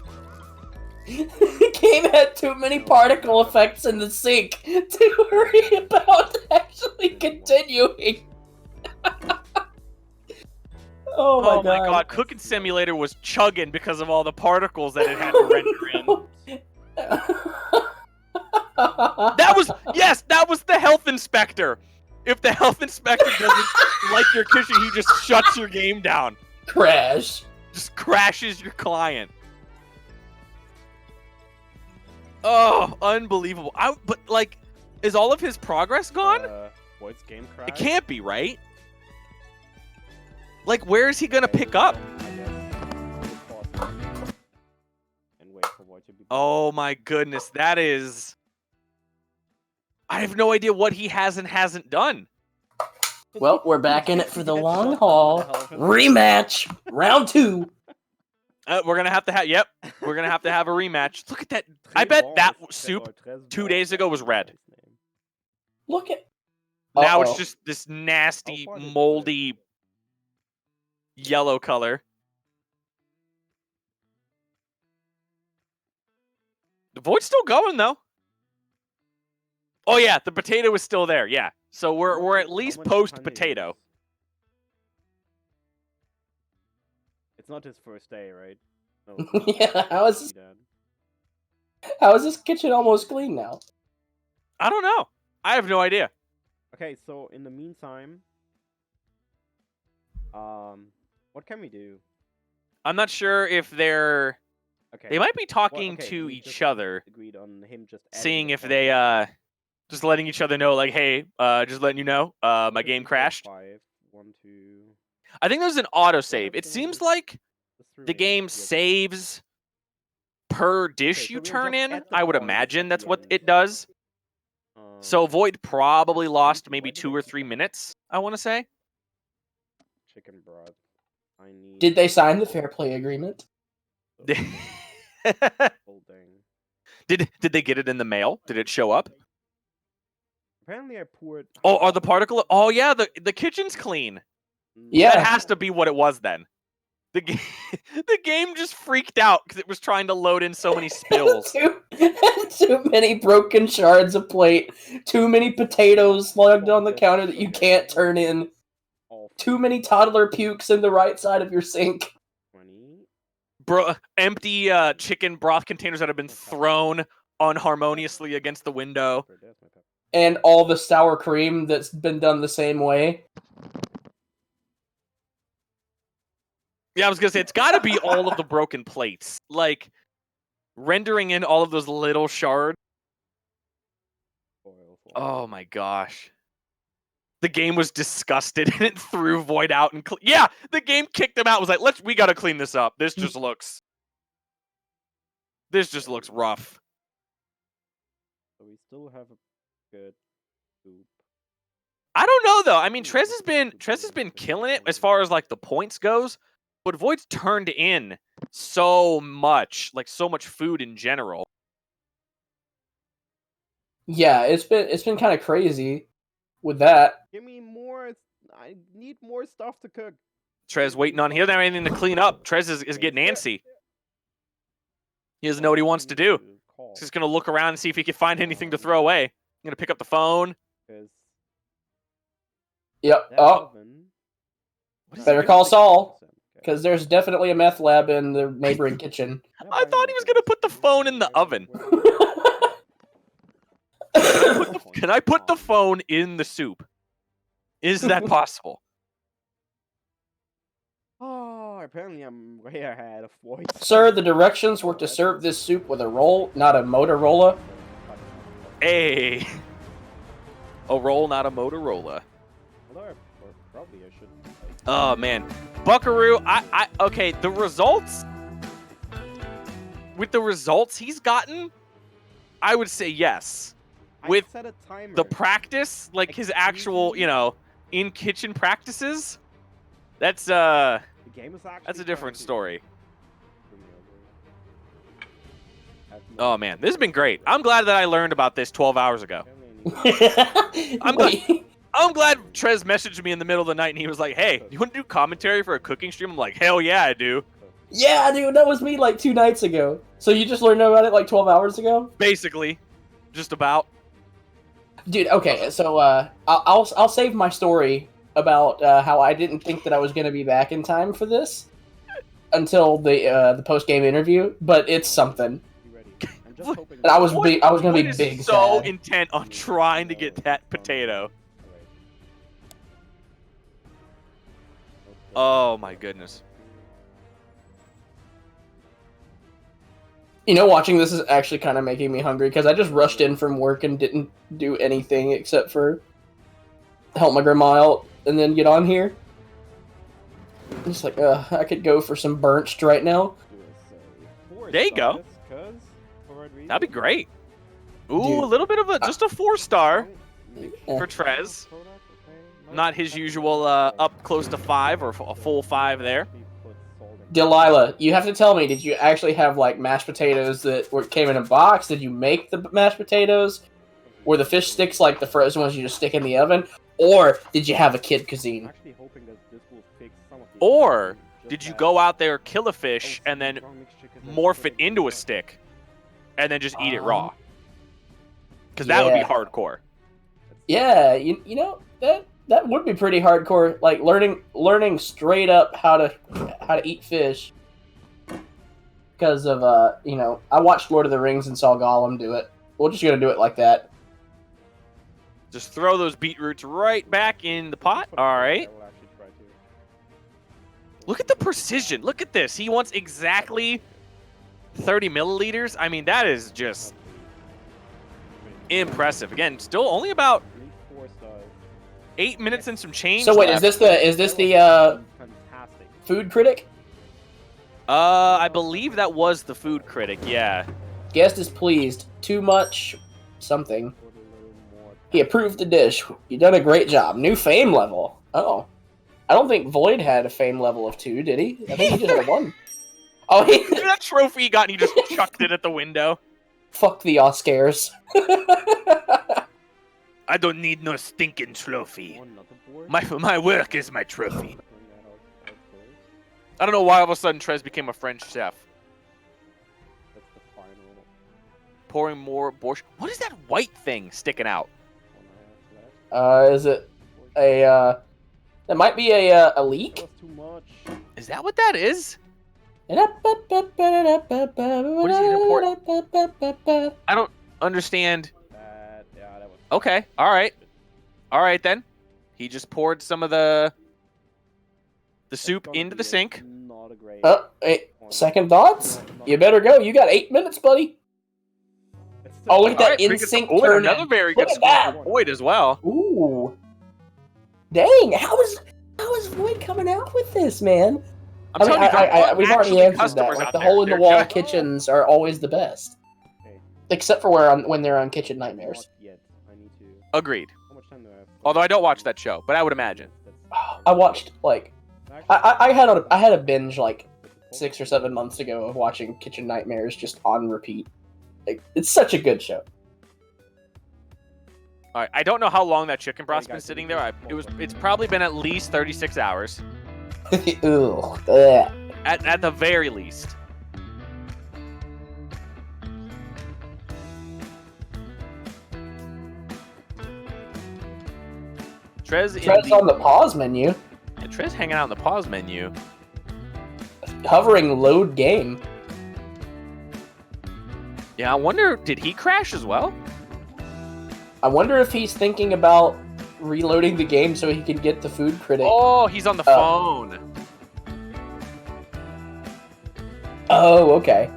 no! Game had too many particle effects in the sink to worry about actually continuing. Oh my god. Cooking Simulator was chugging because of all the particles that it had to render in. That was the health inspector. If the health inspector doesn't like your kitchen, he just shuts your game down. Crash. Just crashes your client. Oh, unbelievable. But like, is all of his progress gone? Void's game crash? It can't be, right? Like, where is he gonna pick up? And wait for Void to be Oh my goodness, that is... I have no idea what he has and hasn't done. Well, we're back in it for the long haul. Rematch. Round 2. We're gonna have to have... Yep, we're gonna have to have a rematch. Look at that. I bet that soup 2 days ago was red. Look at... Now Uh-oh. it's just this nasty, How far did it moldy yellow color. The Void's still going though. Oh yeah, the potato is still there. Yeah, so we're at least much post honey potato. is- It's not his first day, right? No, Yeah, how is that. this kitchen almost clean now? I don't know. I have no idea. Okay, so in the meantime, what can we do? I'm not sure if they're... Okay. They might be talking okay, to we each just other, agreed on him just adding seeing the if phone they number. just letting each other know, like, hey, just letting you know, my game crashed. 1, 2. I think there's an autosave. It seems like That's the 3. game saves per dish Okay, you so we're turn just in. at the I would point imagine at that's the what end. it does. So Void probably lost maybe why did 2 or 3 minutes, I want to say. chicken broth. I need. Did they sign the fair play agreement? Holding. Did they get it in the mail? Did it show up? Apparently, I poured. Oh, are the particle? Oh yeah, the kitchen's clean. Yeah. That has to be what it was then. The game, the game just freaked out because it was trying to load in so many spills. Too many broken shards of plate. Too many potatoes slugged on the counter that you can't turn in. Too many toddler pukes in the right side of your sink. 20. Bro, empty chicken broth containers that have been thrown unharmoniously against the window. And all the sour cream that's been done the same way. Yeah, I was gonna say it's got to be all of the broken plates, like rendering in all of those little shards. Oh my gosh. The game was disgusted and it threw Void out and yeah, the game kicked him out. Was like, we gotta clean this up. This just looks rough. So we still have a good soup. I don't know though. I mean, TreZ has been killing it as far as like the points goes, but Void's turned in so much food in general. Yeah, it's been kind of crazy with that. Give me more. I need more stuff to cook. TreZ waiting on. He doesn't have anything to clean up. TreZ is getting antsy. He doesn't know what he wants to do. He's just gonna look around and see if he can find anything to throw away. I'm gonna pick up the phone. Yep. Oh, better call Saul, because there's definitely a meth lab in the neighboring kitchen. I thought he was gonna put the phone in the oven. Can I put the phone in the soup? Is that possible? Oh, apparently I'm way ahead of Void. Sir, the directions were to serve this soup with a roll, not a Motorola. Hey. A roll, not a Motorola. Probably I should. Oh man, Buckaroo. Okay. The results. With the results he's gotten, I would say yes. With set a timer. the practice, like his actual, in kitchen practices, that's The game is actually that's a different trying to story. screw me over. Oh man, this has been great. I'm glad that I learned about this 12 hours ago. I'm glad TreZ messaged me in the middle of the night and he was like, "Hey, you want to do commentary for a cooking stream?" I'm like, "Hell yeah, I do." Yeah, dude, that was me like 2 nights ago. So you just learned about it like 12 hours ago? Basically, just about. Dude, okay, so I'll save my story about how I didn't think that I was going to be back in time for this until the post game interview, but it's something. And I was going to be big so sad. intent on trying to get that potato. Oh my goodness. You know, watching this is actually kind of making me hungry because I just rushed in from work and didn't do anything except for help my grandma out and then get on here. I'm just like, I could go for some burnt right now. There you go. That'd be great. Ooh, Dude. a little bit of just a 4-star for TreZ. Not his usual up close to 5 or a full 5 there. Delilah, you have to tell me, did you actually have like mashed potatoes that came in a box? Did you make the mashed potatoes? Were the fish sticks like the frozen ones you just stick in the oven? Or did you have a kid cuisine? Or did you go out there, kill a fish, and then morph it into a stick, and then just eat it raw? Because that would be hardcore. Yeah, you know that would be pretty hardcore. Like learning straight up how to eat fish. Because of I watched Lord of the Rings and saw Gollum do it. We're just gonna do it like that. Just throw those beetroots right back in the pot. All right. Look at the precision. Look at this. He wants exactly 30 milliliters. I mean, that is just... impressive. Again, still only about 8 minutes and some change. So wait, left. is this the Fantastic. food critic? I believe that was the food critic. Yeah. Guest is pleased. Too much something. He approved the dish. You done a great job. New fame level. Oh. I don't think Void had a fame level of 2, did he? I think he just had a 1. Oh, he... That trophy he got and he just chucked it at the window. Fuck the Oscars. I don't need no stinking trophy. My work is my trophy. I don't know why all of a sudden TreZ became a French chef. Pouring more borscht. What is that white thing sticking out? Is it a, that might be a leak? Is that what that is? What is he report? I don't understand. Okay, alright. Alright then. He just poured some of the soup into the sink. Hey, second thoughts? You better go. You got 8 minutes, buddy. Oh, look at that in-sync turn. Another very good Look at score that. for Void as well. Ooh. Dang, how is Void coming out with this, man? I'm telling you, there are We've already actually answered that. customers Like, out the there. hole-in-the-wall They're kitchens are always the best. Except for when they're on Kitchen Nightmares. Agreed. Although I don't watch that show, but I would imagine. I watched, like... I had a binge, like, 6 or 7 months ago of watching Kitchen Nightmares just on repeat. Like, it's such a good show. All right, I don't know how long that chicken broth's been sitting there. It's probably been at least 36 hours. Ooh, ugh. At the very least. TreZ on the pause menu. Yeah, TreZ hanging out in the pause menu. Hovering load game. Yeah, I wonder, did he crash as well? I wonder if he's thinking about reloading the game so he can get the food critic. Oh, he's on the phone. Oh, okay.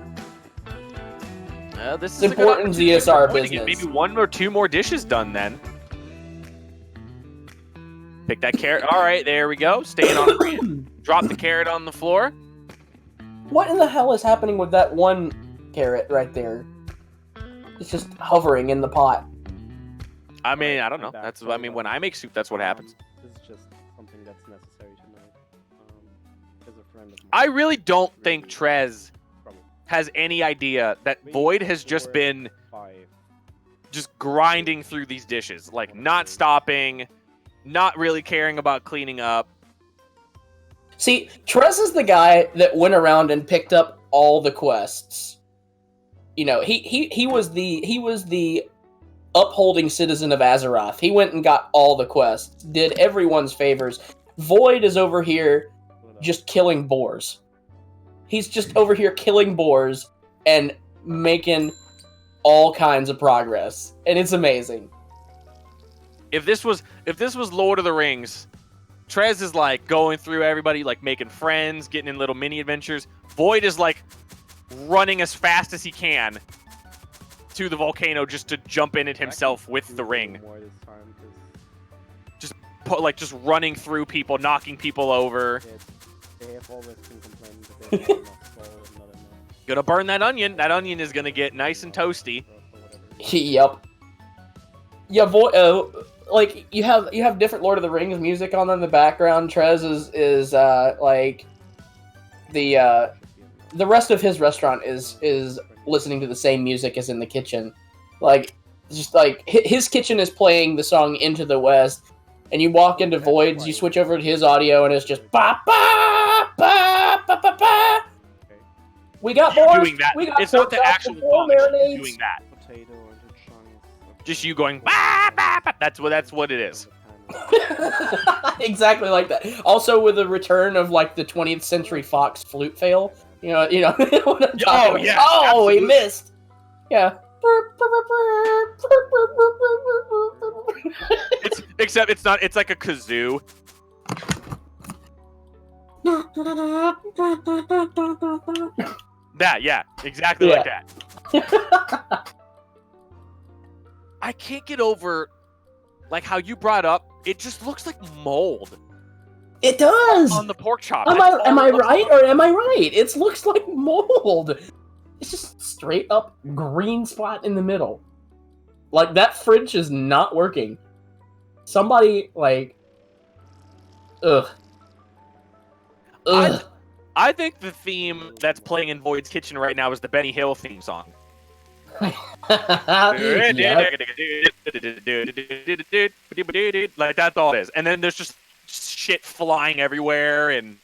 This It's is a good important opportunity for ZSR Void to get business. maybe 1 or 2 more dishes done then. Pick that carrot. All right, there we go. Staying on brand. Drop the carrot on the floor. What in the hell is happening with that one carrot right there? It's just hovering in the pot. I mean, I don't know. When I make soup, that's what happens. This is just something that's necessary to know. As a friend of mine, I really don't think TreZ has any idea that Void has just been just grinding through these dishes, like not stopping, not really caring about cleaning up. See, TreZ is the guy that went around and picked up all the quests. You know, he was the upholding citizen of Azeroth. He went and got all the quests, did everyone's favors. Void is over here just killing boars. He's just over here killing boars and making all kinds of progress, and it's amazing. If this was Lord of the Rings, TreZ is like going through everybody, like making friends, getting in little mini adventures. Void is like running as fast as he can to the volcano just to jump in it himself with the ring. Just running through people, knocking people over. They have always been complaining that they have not not enough. Gonna burn that onion. That onion is gonna get nice and toasty. Yep. Yeah, like you have different Lord of the Rings music on in the background. TreZ is like the rest of his restaurant is listening to the same music as in the kitchen. Like just like his kitchen is playing the song Into the West, and you walk into Void's, you switch over to his audio, and it's just ba ba ba ba ba ba. We got borscht. Doing that. We got It's not the pork actual chops and four song. It's marinades. doing that. Potato into chunks. Just you going bah, bah, bah. That's what it is. Exactly like that. Also with the return of like the 20th Century Fox flute fail. You know what I'm talking about. yeah, Oh, absolutely. we missed. Yeah. Except it's not. It's like a kazoo. That, yeah, exactly like that. I can't get over, like, how you brought up it just looks like mold It does. on the pork chop. Am That's all I it looks right like. or am I right? It looks like mold. It's just straight up green spot in the middle. Like that fridge is not working. Somebody like, ugh. I think the theme that's playing in Void's kitchen right now is the Benny Hill theme song. Yep. Like that's all it is. And then there's just shit flying everywhere and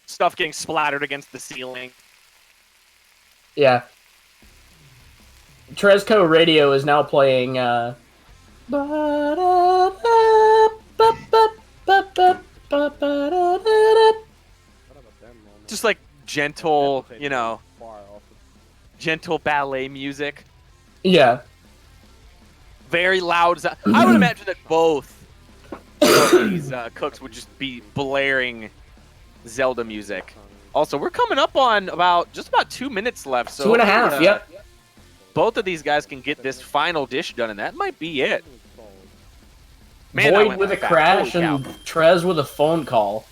stuff getting splattered against the ceiling. Yeah. TreZco Radio is now playing Just like gentle, you know, gentle ballet music. Yeah. Very loud. I would imagine that both of these cooks would just be blaring Zelda music. Also, we're coming up on just about 2 minutes left. So 2.5, yep. Both of these guys can get this final dish done, and that might be it. Man, that Void went with a fast. crash Holy and cow. TreZ with a phone call.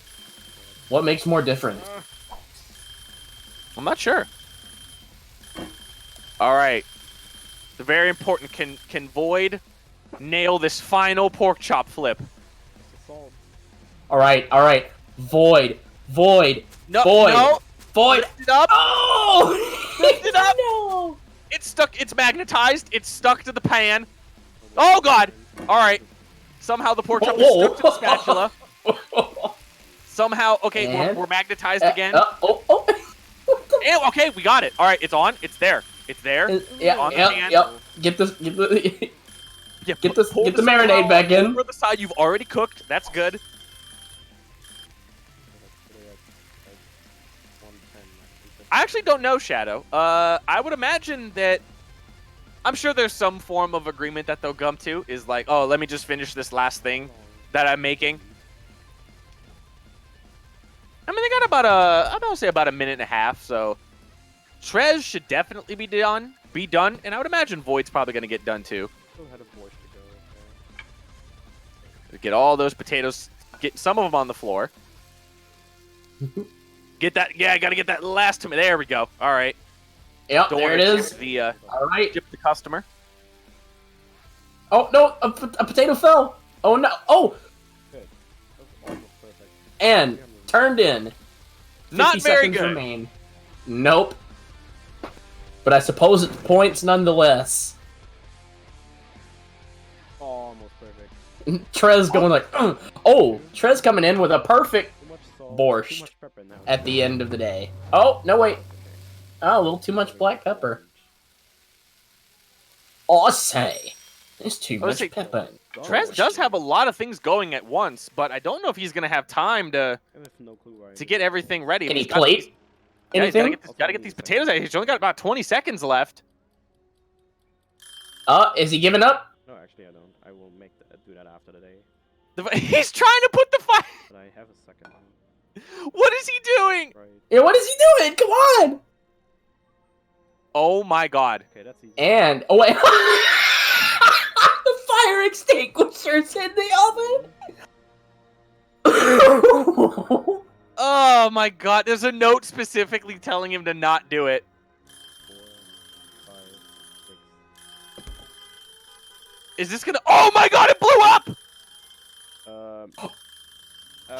What makes more different? I'm not sure. All right. The very important, can Void nail this final pork chop flip? All right. Void. No, Void. no. Void. Lift it up. Oh! Lift it up. No! It's stuck. It's magnetized. It's stuck to the pan. Oh, God. All right. Somehow the pork chop is stuck to the spatula. Somehow, okay, And? we're magnetized again. And, okay, we got it. All right, it's on. It's there. It's there. On the pan. Yep. Get the Yeah, get pull the this marinade around back in. over the side you've already cooked. That's good. I actually don't know, Shadow. I would imagine that. I'm sure there's some form of agreement that they'll come to. Is like, oh, let me just finish this last thing that I'm making. I mean, they got I'm gonna say about a minute and a half. So, TreZ should definitely be done. And I would imagine Void's probably gonna get done too. Get all those potatoes. Get some of them on the floor. Get that. Yeah, I gotta get that last tomato. There we go. All right. Yep, Don't there it wanna is. tip the All right. tip the customer. Oh no, a potato fell. Oh no. Oh. And turned in. 50 Not very seconds good. remain. Nope. But I suppose it's points nonetheless. Almost perfect. TreZ going like, oh, TreZ coming in with a perfect borscht at the end of the day. Oh, no, wait. Oh, a little too much black pepper. Oh, I say. There's too I was much saying, pepper. TreZ does have a lot of things going at once, but I don't know if he's gonna have time to get everything ready. Can I he mean, he's got these- plate Yeah, he's anything? gotta get these potatoes out. He's only got about 20 seconds left. Is he giving up? No, actually, I don't. I will do that after the day. He's trying to put the fire. But I have a second. What is he doing? Right. Yeah, what is he doing? Come on! Oh my God. Okay, that's easy. And, oh wait. The fire extinguisher's in the oven! Oh my God. There's a note specifically telling him to not do it. 4, 5, 6. Is this gonna? Oh my God! It blew up!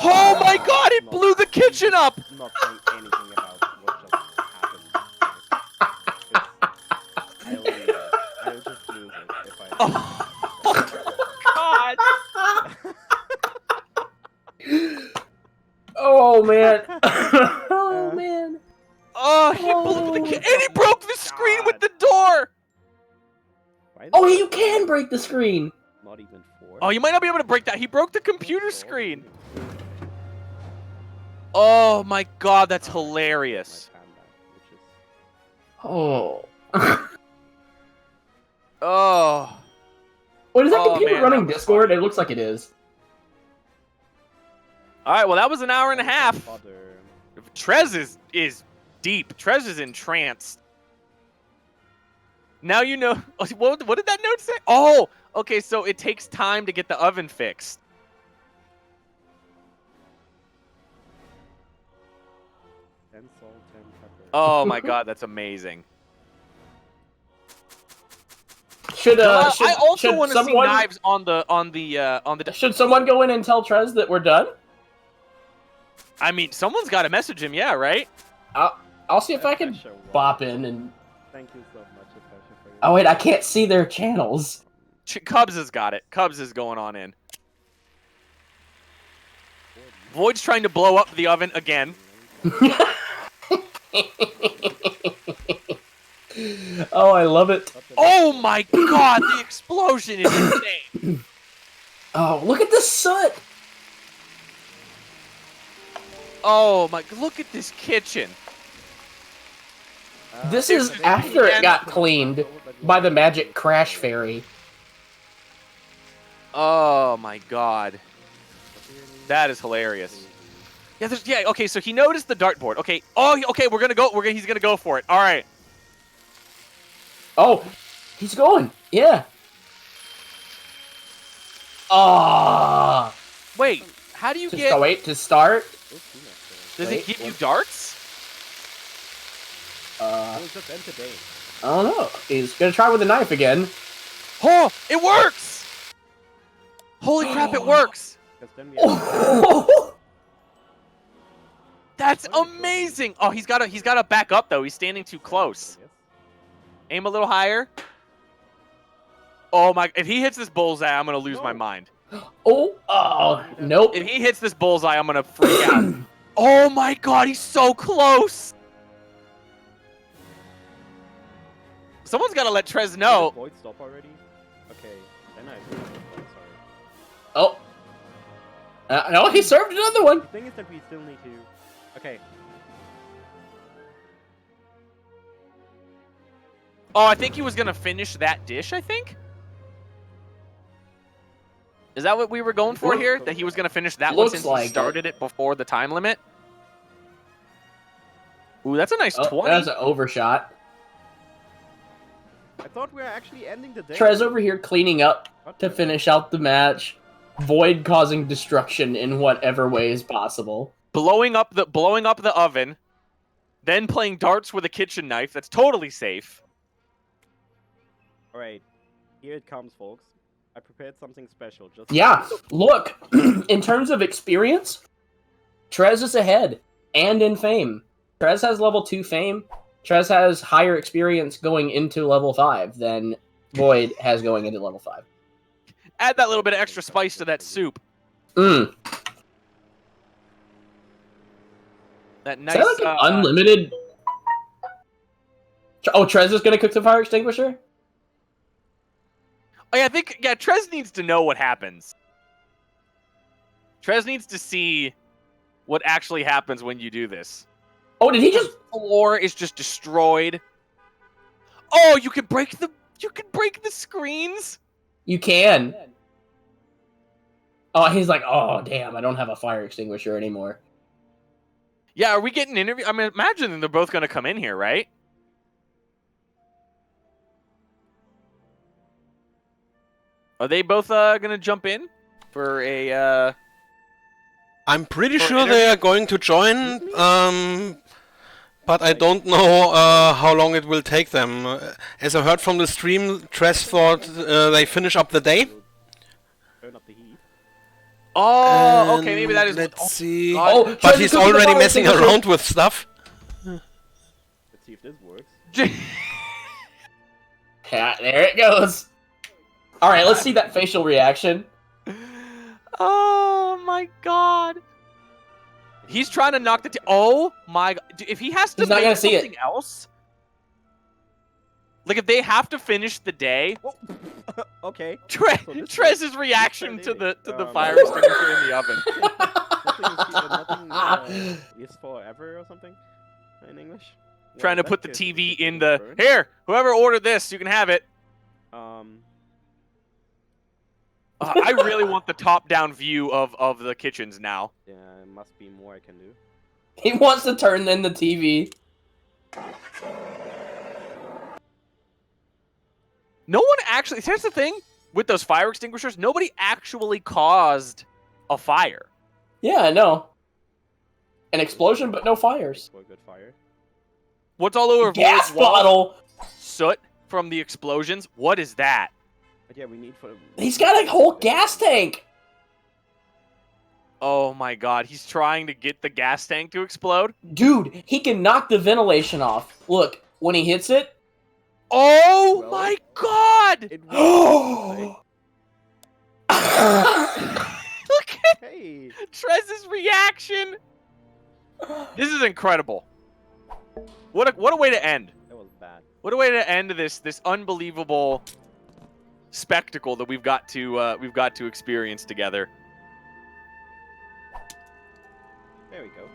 Oh my God! It blew the kitchen up! Not saying anything about what just happened. I'll just lose it if I. Oh man. Oh man. Oh, he blew the and he broke the screen with the door. Oh, you can break the screen. Not even 4. Oh, you might not be able to break that. He broke the computer screen. Oh my God, that's hilarious. Oh. Oh. Wait, is that Oh, computer man, running that was Discord? funny. It looks like it is. All right, well that was an hour and a half. TreZ is deep. TreZ is entranced. Now you know. What did that note say? Oh, okay. So it takes time to get the oven fixed. Oh my god, that's amazing. Should I also want to see someone knives on the. should someone go in and tell TreZ that we're done? I mean, someone's got to message him, yeah, right? I'll see if I can bop in and. Thank you so much, especially for your... Oh wait, I can't see their channels. Cubs has got it. Cubs is going on in. Void's trying to blow up the oven again. Oh, I love it. Oh my god, the explosion is insane. Oh, look at the soot. Oh my, look at this kitchen. This is after it got cleaned by the magic crash fairy. Oh my god. That is hilarious. Yeah, okay, so he noticed the dartboard. Okay. Oh, okay, he's gonna go for it. All right. Oh, he's going. Yeah. Ah. Wait, how do you get... Oh, wait, to start? Does it give you darts? just end today. I don't know. He's gonna try with a knife again. Oh, it works! Holy crap, it works! That's amazing! Oh, he's gotta back up though. He's standing too close. Aim a little higher. Oh my! If he hits this bullseye, I'm gonna lose my mind. Oh, nope. If he hits this bullseye, I'm gonna freak out. Oh my god, he's so close! Someone's gotta let TreZ know. Did Void stop already? Okay, then sorry. Oh. No, he served another one. The thing is that we still need to... Okay. Oh, I think he was gonna finish that dish, I think? Is that what we were going for here? That he was gonna finish that one since he started it before the time limit? Ooh, that's a nice 20. That's an overshot. I thought we were actually ending the day. TreZ over here cleaning up to finish out the match. Void causing destruction in whatever way is possible. Blowing up the oven, then playing darts with a kitchen knife. That's totally safe. Alright, here it comes, folks. I prepared something special. Just Yeah, look, in terms of experience, TreZ is ahead, and in fame. TreZ has level 2 fame. TreZ has higher experience going into level 5 than Void has going into level 5. Add that little bit of extra spice to that soup. Mmm. That nice. Is that like an unlimited? Oh, TreZ is gonna cook the fire extinguisher. Oh yeah, TreZ needs to know what happens. TreZ needs to see what actually happens when you do this. Oh, did he just? The floor is just destroyed. Oh, you can break the screens. You can. Oh, he's like, oh damn, I don't have a fire extinguisher anymore. Yeah, are we getting interview? I mean, imagine they're both gonna come in here, right? Are they both gonna jump in for a? I'm pretty sure they are going to join, but I don't know how long it will take them. As I heard from the stream, TreZ thought they finish up the day. Turn up the heat. Oh, okay, maybe that is. Let's see. Oh, But he's already messing around with stuff. Let's see if this works. Yeah, there it goes. All right, let's see that facial reaction. Oh my god. He's trying to knock the oh my god. If he has to He's not make gonna see something else. Like if they have to finish the day. Okay. TreZ's reaction to the fire extinguisher in the oven. Nothing is forever or something in English. Trying to put the TV in the here. Whoever ordered this, you can have it. I really want the top-down view of the kitchens now. Yeah, it must be more I can do. He wants to turn in the TV. No one actually. Here's the thing with those fire extinguishers. Nobody actually caused a fire. Yeah, I know. An explosion, but no fires. For a good fire. What's all over Gas Void's wall? bottle. Soot from the explosions. What is that? But yeah, we need for. He's got a whole gas tank. Oh my god, he's trying to get the gas tank to explode? Dude, he can knock the ventilation off. Look, when he hits it. Oh Well, my god! It Oh! Look at Hey. TreZ's reaction! This is incredible. What a way to end. That was bad. What a way to end this unbelievable spectacle that we've got to experience together. There we go.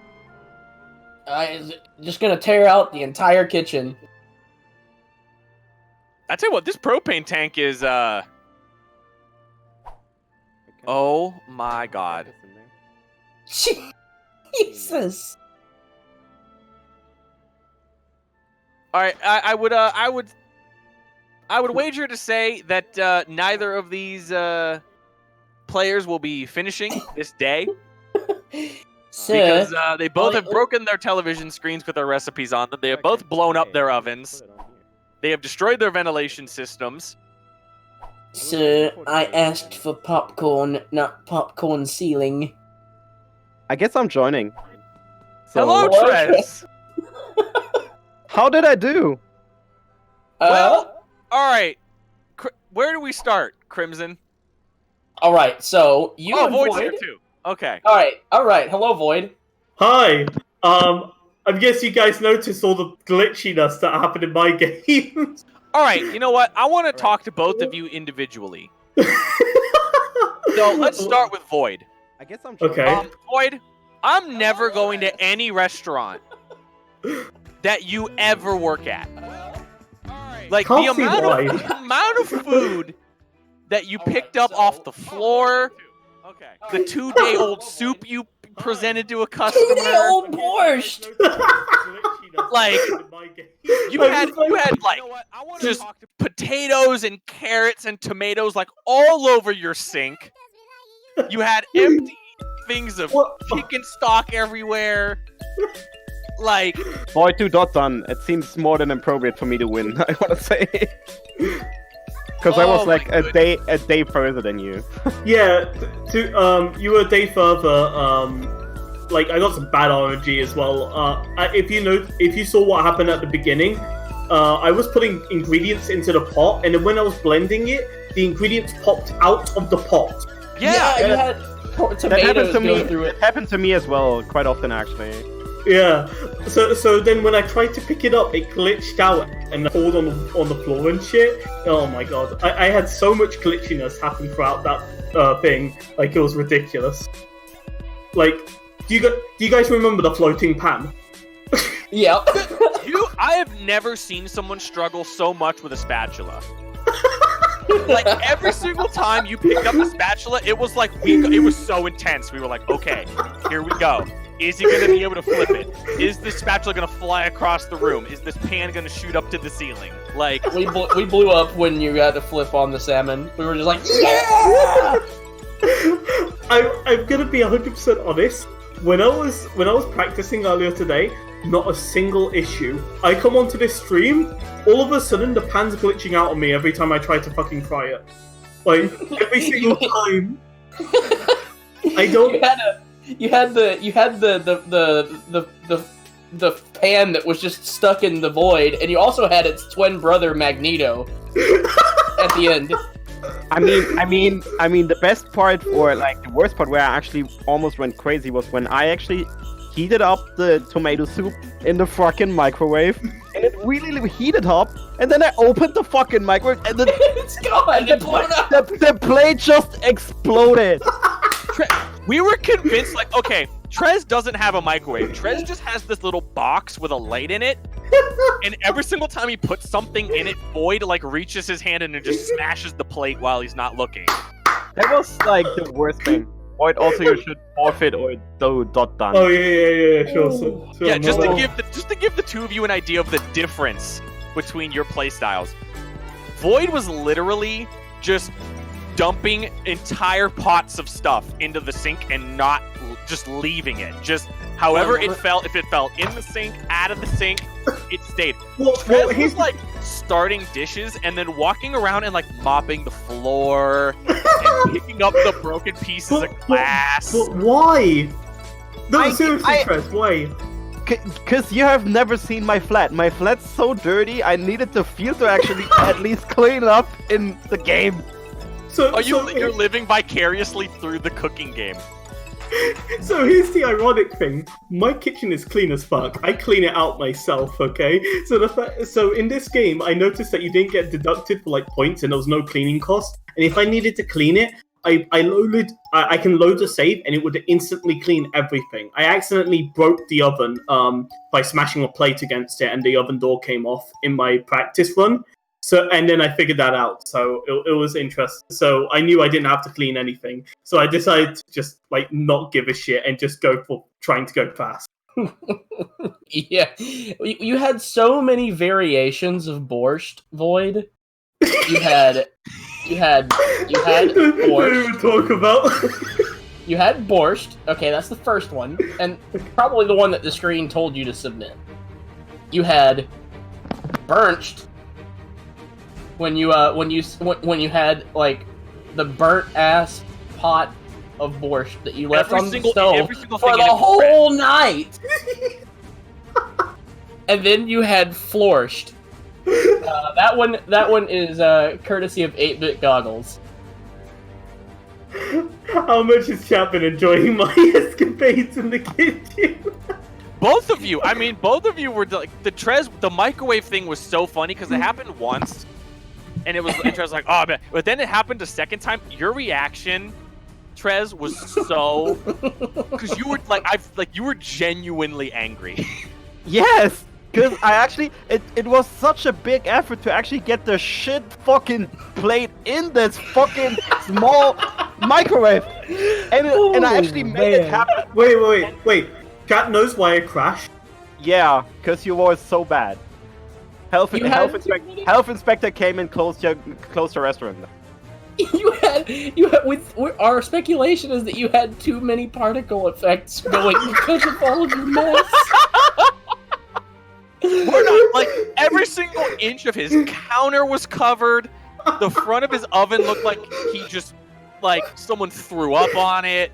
Is just gonna tear out the entire kitchen. I tell you what, this propane tank is Okay. oh my god. This in there. Jesus. All right, I would wager to say that neither of these players will be finishing this day Sir, because they both have broken their television screens with their recipes on them. They have both blown up their ovens. Put it on here. They have destroyed their ventilation systems. sir, I asked for popcorn, not popcorn ceiling. I guess I'm joining. So, Hello, Hello, TreZ. How did I do? Well, all right. Where do we start, Crimson? all right. So you and Void's Void. here too. Okay. All right. Hello, Void. Hi. I guess you guys noticed all the glitchiness that happened in my game. All right. You know what? I want to talk to both of you individually. So let's start with Void. I guess I'm joining. Okay. Void, I'm never going to any restaurant that you ever work at. Like the Can't see amount, why. the amount of food that you picked up off the floor, the 2-day-old soup you presented to a customer. 2-day-old borscht. Like, You had like just potatoes and carrots and tomatoes like all over your sink. You had empty things of What? chicken stock everywhere. Like, Boy, 2 dots on. It seems more than appropriate for me to win. I want to say, because I Oh was my like a day further than you. Yeah, you were a day further. Like I got some bad RNG as well. If you saw what happened at the beginning, I was putting ingredients into the pot, and then when I was blending it, the ingredients popped out of the pot. yeah, you had That tomatoes happened to me. go through it. It happened to me as well, quite often actually. Yeah. So then when I tried to pick it up, it glitched out and pulled on the floor and shit. Oh my god, I had so much glitchiness happen throughout that thing. Like it was ridiculous. Like, do you guys remember the floating pan? Yeah. I have never seen someone struggle so much with a spatula. Like every single time you picked up a spatula, it was like it was so intense. We were like, okay, here we go. Is he going to be able to flip it? Is this spatula going to fly across the room? Is this pan going to shoot up to the ceiling? Like, we blew up when you had to flip on the salmon. We were just like, yeah! I'm gonna be 100% honest. When I was practicing earlier today, not a single issue. I come onto this stream, all of a sudden the pan's glitching out on me every time I try to fucking fry it. Like every single time. I don't. You had the pan that was just stuck in the void, and you also had its twin brother Magneto at the end. I mean, the best part, or like the worst part, where I actually almost went crazy was when I actually heated up the tomato soup in the fucking microwave, and it really heated up, and then I opened the fucking microwave, and then It's gone. It blew up. the plate just exploded. we were convinced, like, okay, TreZ doesn't have a microwave. TreZ just has this little box with a light in it, and every single time he puts something in it, Void, like, reaches his hand in and just smashes the plate while he's not looking. That was like the worst thing. Or also you should forfeit or do dot done. Oh yeah, sure. So Yeah, just to no. give the two of you an idea of the difference between your playstyles. Void was literally just dumping entire pots of stuff into the sink and not just leaving it. Just However, if it fell in the sink, out of the sink, it stayed. Well, TreZ he's was like starting dishes and then walking around and like mopping the floor and picking up the broken pieces of glass. But why? No, I- seriously, I- TreZ, why? Because you have never seen my flat. My flat's so dirty, I needed the field to actually at least clean up in the game. So, You're living vicariously through the cooking game. So here's the ironic thing. My kitchen is clean as fuck. I clean it out myself, okay? So in this game, I noticed that you didn't get deducted for like points and there was no cleaning cost. And if I needed to clean it, I can load a save and it would instantly clean everything. I accidentally broke the oven by smashing a plate against it and the oven door came off in my practice run. So, and then I figured that out. So it was interesting. So I knew I didn't have to clean anything. So I decided to just like not give a shit and just go for trying to go fast. Yeah, you had so many variations of borscht, Void. You had borscht. Talk about. You had borscht. Okay, that's the first one, and probably the one that the screen told you to submit. You had burnt. When you had like the burnt ass pot of borscht that you left on the stove for the whole night, and then you had florscht. That one is courtesy of 8-bit goggles. How much has chat been enjoying my escapades in the kitchen? Both of you were like the microwave thing was so funny because it happened once. And it was, and TreZ was like, oh man. But then it happened a second time. Your reaction, TreZ, was so, because you were you were genuinely angry. Yes, because I actually, it was such a big effort to actually get the shit fucking plate in this fucking small microwave, and I actually made it happen. Wait. Chat knows why I crashed. Yeah, because you were so bad. Health inspector came and closed the restaurant. You had our speculation is that you had too many particle effects going because of all of your mess. We're not like every single inch of his counter was covered. The front of his oven looked like he just like someone threw up on it.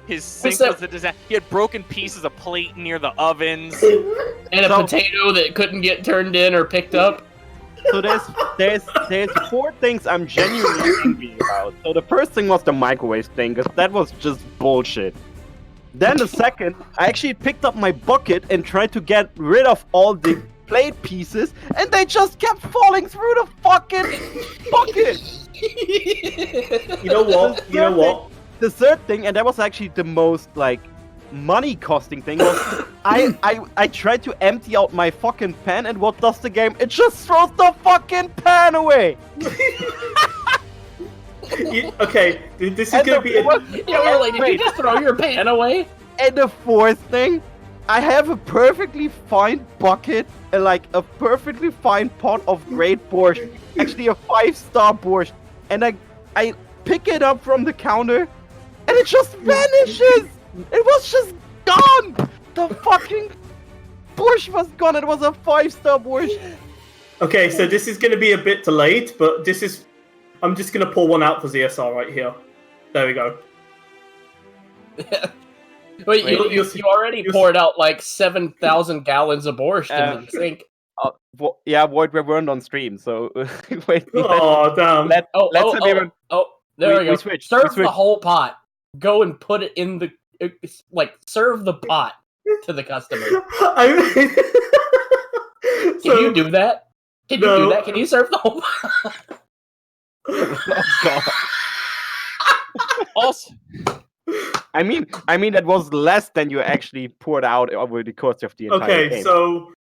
His sink was a disaster. He had broken pieces of plate near the ovens. And a potato that couldn't get turned in or picked up. So there's 4 things I'm genuinely angry about. So the first thing was the microwave thing, because that was just bullshit. Then the second, I actually picked up my bucket and tried to get rid of all the plate pieces, and they just kept falling through the fucking bucket. You know what? The third thing, and that was actually the most like money costing thing, was I tried to empty out my fucking pan, and what does the game? It just throws the fucking pan away. Okay, this is gonna be. Did you just throw your pan away? And the fourth thing, I have a perfectly fine bucket and like a perfectly fine pot of great borscht, actually a 5-star borscht, and I pick it up from the counter. And it just vanishes! It was just gone! The fucking borscht was gone. It was a 5-star borscht. Okay, so this is going to be a bit delayed, but I'm just going to pull one out for ZSR right here. There we go. Wait, you already poured out like 7,000 gallons of borscht into the sink. Yeah, Void, we weren't on stream, so wait. Oh, damn. There we go. Switched. Serve the whole pot. Go and put it in the serve the pot to the customer. Can you do that? Can you do that? Can you serve the whole pot? Oh god. Also, I mean that was less than you actually poured out over the course of the entire game. So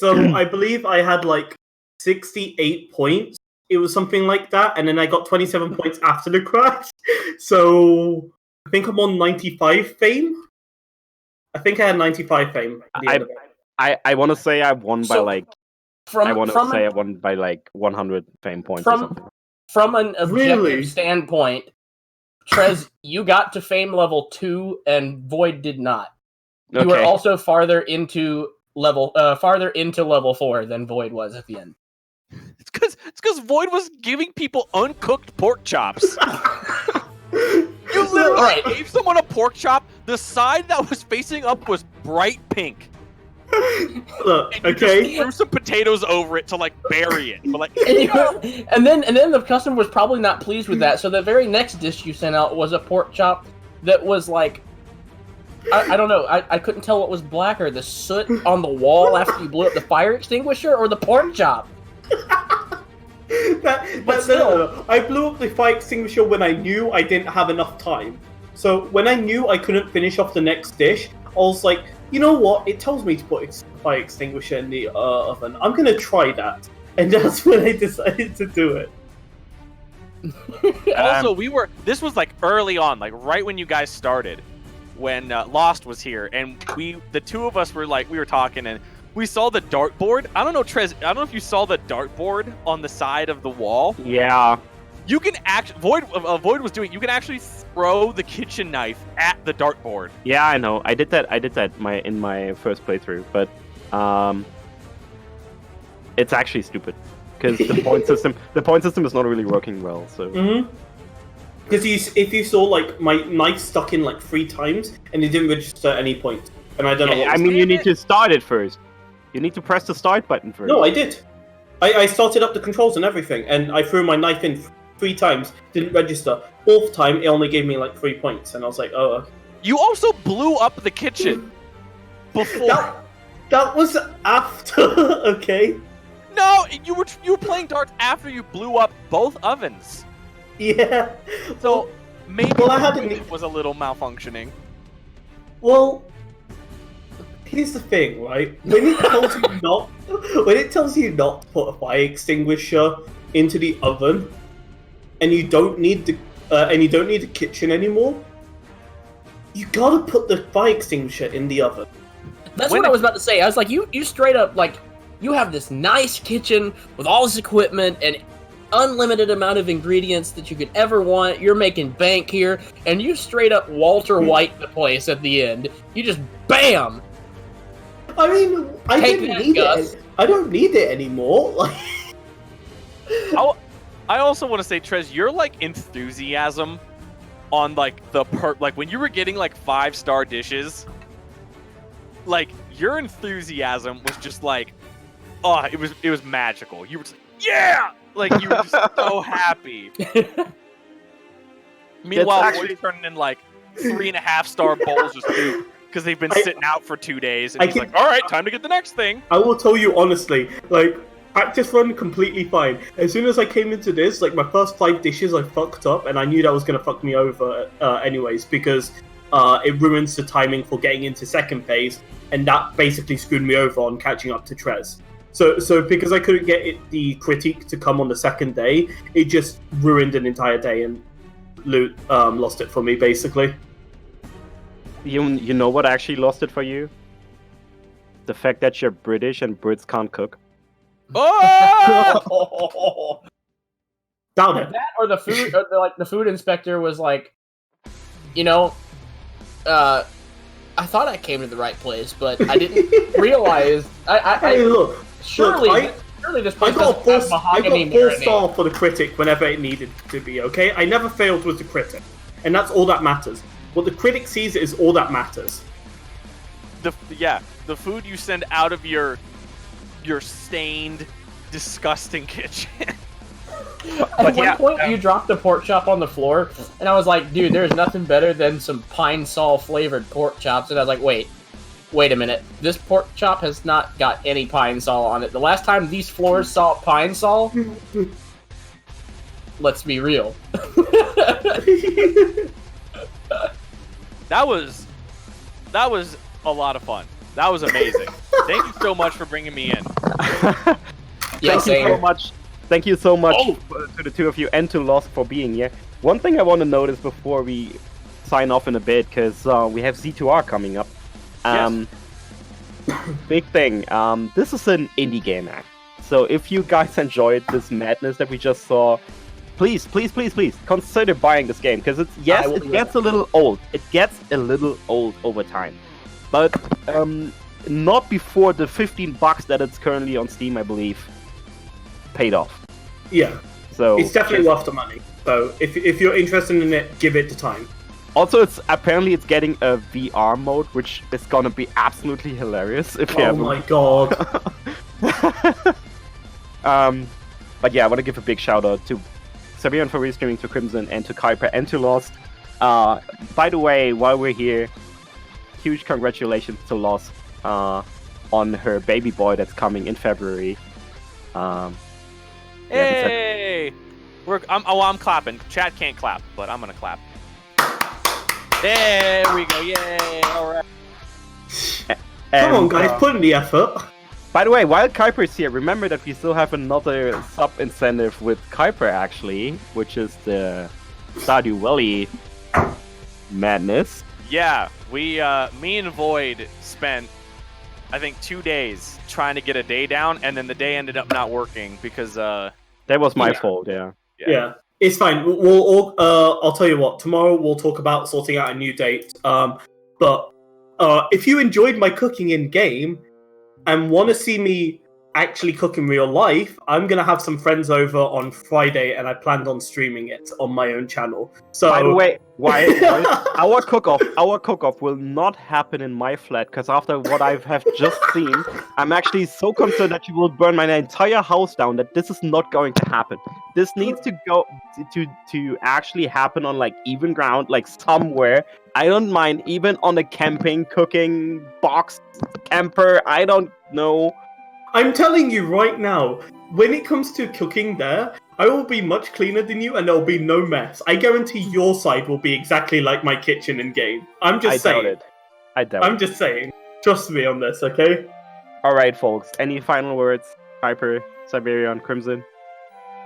I believe I had like 68 points. It was something like that, and then I got 27 points after the crash. So I think I'm on 95 fame. I think I had 95 fame. I want to say I won by like. I won by like 100 fame points or something. From an objective standpoint, TreZ, you got to fame level 2 and Void did not. You were also farther into level 4 than Void was at the end. It's because Void was giving people uncooked pork chops. You literally gave someone a pork chop. The side that was facing up was bright pink. Look, And you just threw some potatoes over it to like bury it. But, like, and then the customer was probably not pleased with that. So the very next dish you sent out was a pork chop that was like, I don't know. I couldn't tell what was blacker, the soot on the wall after you blew up the fire extinguisher, or the pork chop. No. I blew up the fire extinguisher when I knew I didn't have enough time. So when I knew I couldn't finish off the next dish, I was like, you know what? It tells me to put a fire extinguisher in the oven. I'm gonna try that, and that's when I decided to do it. Also, this was like early on, like right when you guys started, when Lost was here, and the two of us were like, we were talking, and we saw the dartboard. I don't know, TreZ, I don't know if you saw the dartboard on the side of the wall. Yeah. You can actually Void was doing. You can actually throw the kitchen knife at the dartboard. Yeah, I know. I did that in my first playthrough, but it's actually stupid because the point system is not really working well. So. Because if you saw like my knife stuck in like 3 times and it didn't register at any point, and I don't know. I mean, you need to start it first. You need to press the start button first. No, I did. I started up the controls and everything, and I threw my knife in 3 times, didn't register. 4th time, it only gave me like 3 points, and I was like, oh. Okay. You also blew up the kitchen before. That was after, okay? No, you were playing darts after you blew up both ovens. Yeah. So maybe it was a little malfunctioning. Well, here's the thing, right? When it tells you not to put a fire extinguisher into the oven, and you don't need the kitchen anymore, you gotta put the fire extinguisher in the oven. That's what I was about to say. I was like, you straight up, like, you have this nice kitchen with all this equipment and unlimited amount of ingredients that you could ever want. You're making bank here, and you straight up Walter White the place at the end. You just BAM! I mean, I didn't need it. I don't need it anymore. I also want to say, TreZ, your like enthusiasm on like like when you were getting like 5-star dishes, like your enthusiasm was just like, oh, it was magical. You were just like, yeah, like you were just so happy. Meanwhile, we're turning in like 3.5-star bowls of soup because they've been sitting out for 2 days, and he's like, all right, time to get the next thing. I will tell you honestly, like, practice run completely fine. As soon as I came into this, like, my first 5 dishes I fucked up, and I knew that was going to fuck me over anyways, because it ruins the timing for getting into second phase, and that basically screwed me over on catching up to TreZ. So because I couldn't get the critique to come on the second day, it just ruined an entire day, and lost it for me, basically. You know what actually lost it for you? The fact that you're British and Brits can't cook. Oh! Down it. That or the food, or the food inspector was like, you know, I thought I came to the right place, but I didn't realize. Hey, look. Surely this place doesn't have mahogany. I got 4 star for the critic whenever it needed to be. Okay, I never failed with the critic, and that's all that matters. What the critic sees is all that matters. The food you send out of your stained, disgusting kitchen. At one point, you dropped a pork chop on the floor, and I was like, dude, there's nothing better than some pine sol flavored pork chops. And I was like, wait a minute. This pork chop has not got any pine sol on it. The last time these floors saw pine sol, let's be real. That was a lot of fun. That was amazing. Thank you so much for bringing me in. Thank you so much. Thank you so much to the two of you and to Lost for being here. One thing I want to notice before we sign off in a bit, because we have Z2R coming up. Yes. Big thing. This is an indie game act. So if you guys enjoyed this madness that we just saw, please consider buying this game, because it gets a little old. It gets a little old over time. but not before the $15 that it's currently on Steam, I believe, paid off. Yeah, So it's definitely worth the money. So if you're interested in it, give it the time. Also, it's getting a VR mode, which is gonna be absolutely hilarious if you Oh have. my god. But yeah, I want to give a big shout out to Sabian for restreaming, to Crimson, and to Kuiper, and to Lost. By the way, while we're here, huge congratulations to Lost on her baby boy that's coming in February. Hey! I'm clapping. Chat can't clap, but I'm gonna clap. There we go. Yay! All right. Come on, guys, put in the effort. By the way, while Kuiper is here, remember that we still have another sub incentive with Kuiper, actually, which is the Stardew Valley madness. Yeah, me and Void spent, I think, 2 days trying to get a day down, and then the day ended up not working because That was my fault, yeah. Yeah, it's fine. We'll I'll tell you what. Tomorrow we'll talk about sorting out a new date. But if you enjoyed my cooking in game and want to see me actually cook in real life, I'm gonna have some friends over on Friday, and I planned on streaming it on my own channel. So, By the way, our cook-off will not happen in my flat, because after what I have just seen, I'm actually so concerned that you will burn my entire house down that this is not going to happen. This needs to go to actually happen on like even ground, like somewhere. I don't mind, even on a camping, cooking box camper. I don't know. I'm telling you right now, when it comes to cooking there, I will be much cleaner than you, and there'll be no mess. I guarantee your side will be exactly like my kitchen in game. I'm just saying. I doubt I'm it. just saying. Trust me on this, okay? All right, folks. Any final words? Hyper, Siberian, Crimson.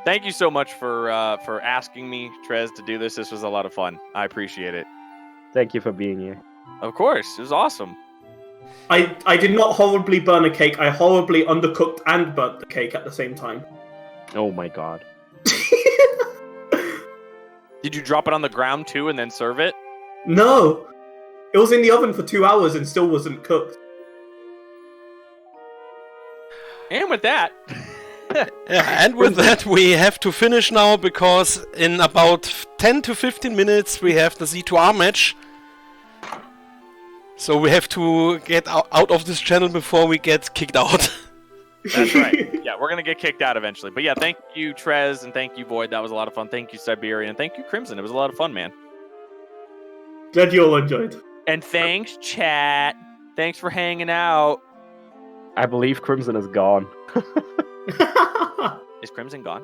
thank you so much for asking me, TreZ, to do this. This was a lot of fun. I appreciate it. Thank you for being here. Of course, it was awesome. I did not horribly burn a cake. I horribly undercooked and burnt the cake at the same time. Oh my god. Did you drop it on the ground too and then serve it? No! It was in the oven for 2 hours and still wasn't cooked. And with that, Yeah, and with that we have to finish now, because in about 10 to 15 minutes we have the Z2R match. So we have to get out of this channel before we get kicked out. that's right. Yeah, we're gonna get kicked out eventually. But yeah, thank you, TreZ, and thank you, Void. That was a lot of fun. Thank you, Siberian, and thank you, Crimson. It was a lot of fun, man. Glad you all enjoyed. And thanks, chat. Thanks for hanging out. I believe Crimson is gone. Is Crimson gone?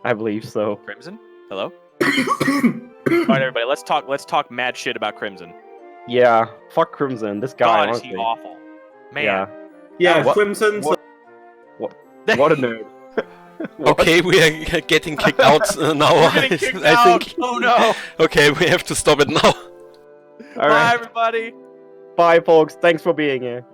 I believe so. Crimson? Hello? All right, everybody. Let's talk mad shit about Crimson. Yeah, fuck Crimson. This guy, God, is he honestly. awful? Man. Yeah. Yeah, What- Crimson. What a nerd. Okay, we are getting kicked out now. We're getting kicked I out. think. Oh no. Okay, we have to stop it now. All Bye, right. everybody. Bye, folks. Thanks for being here.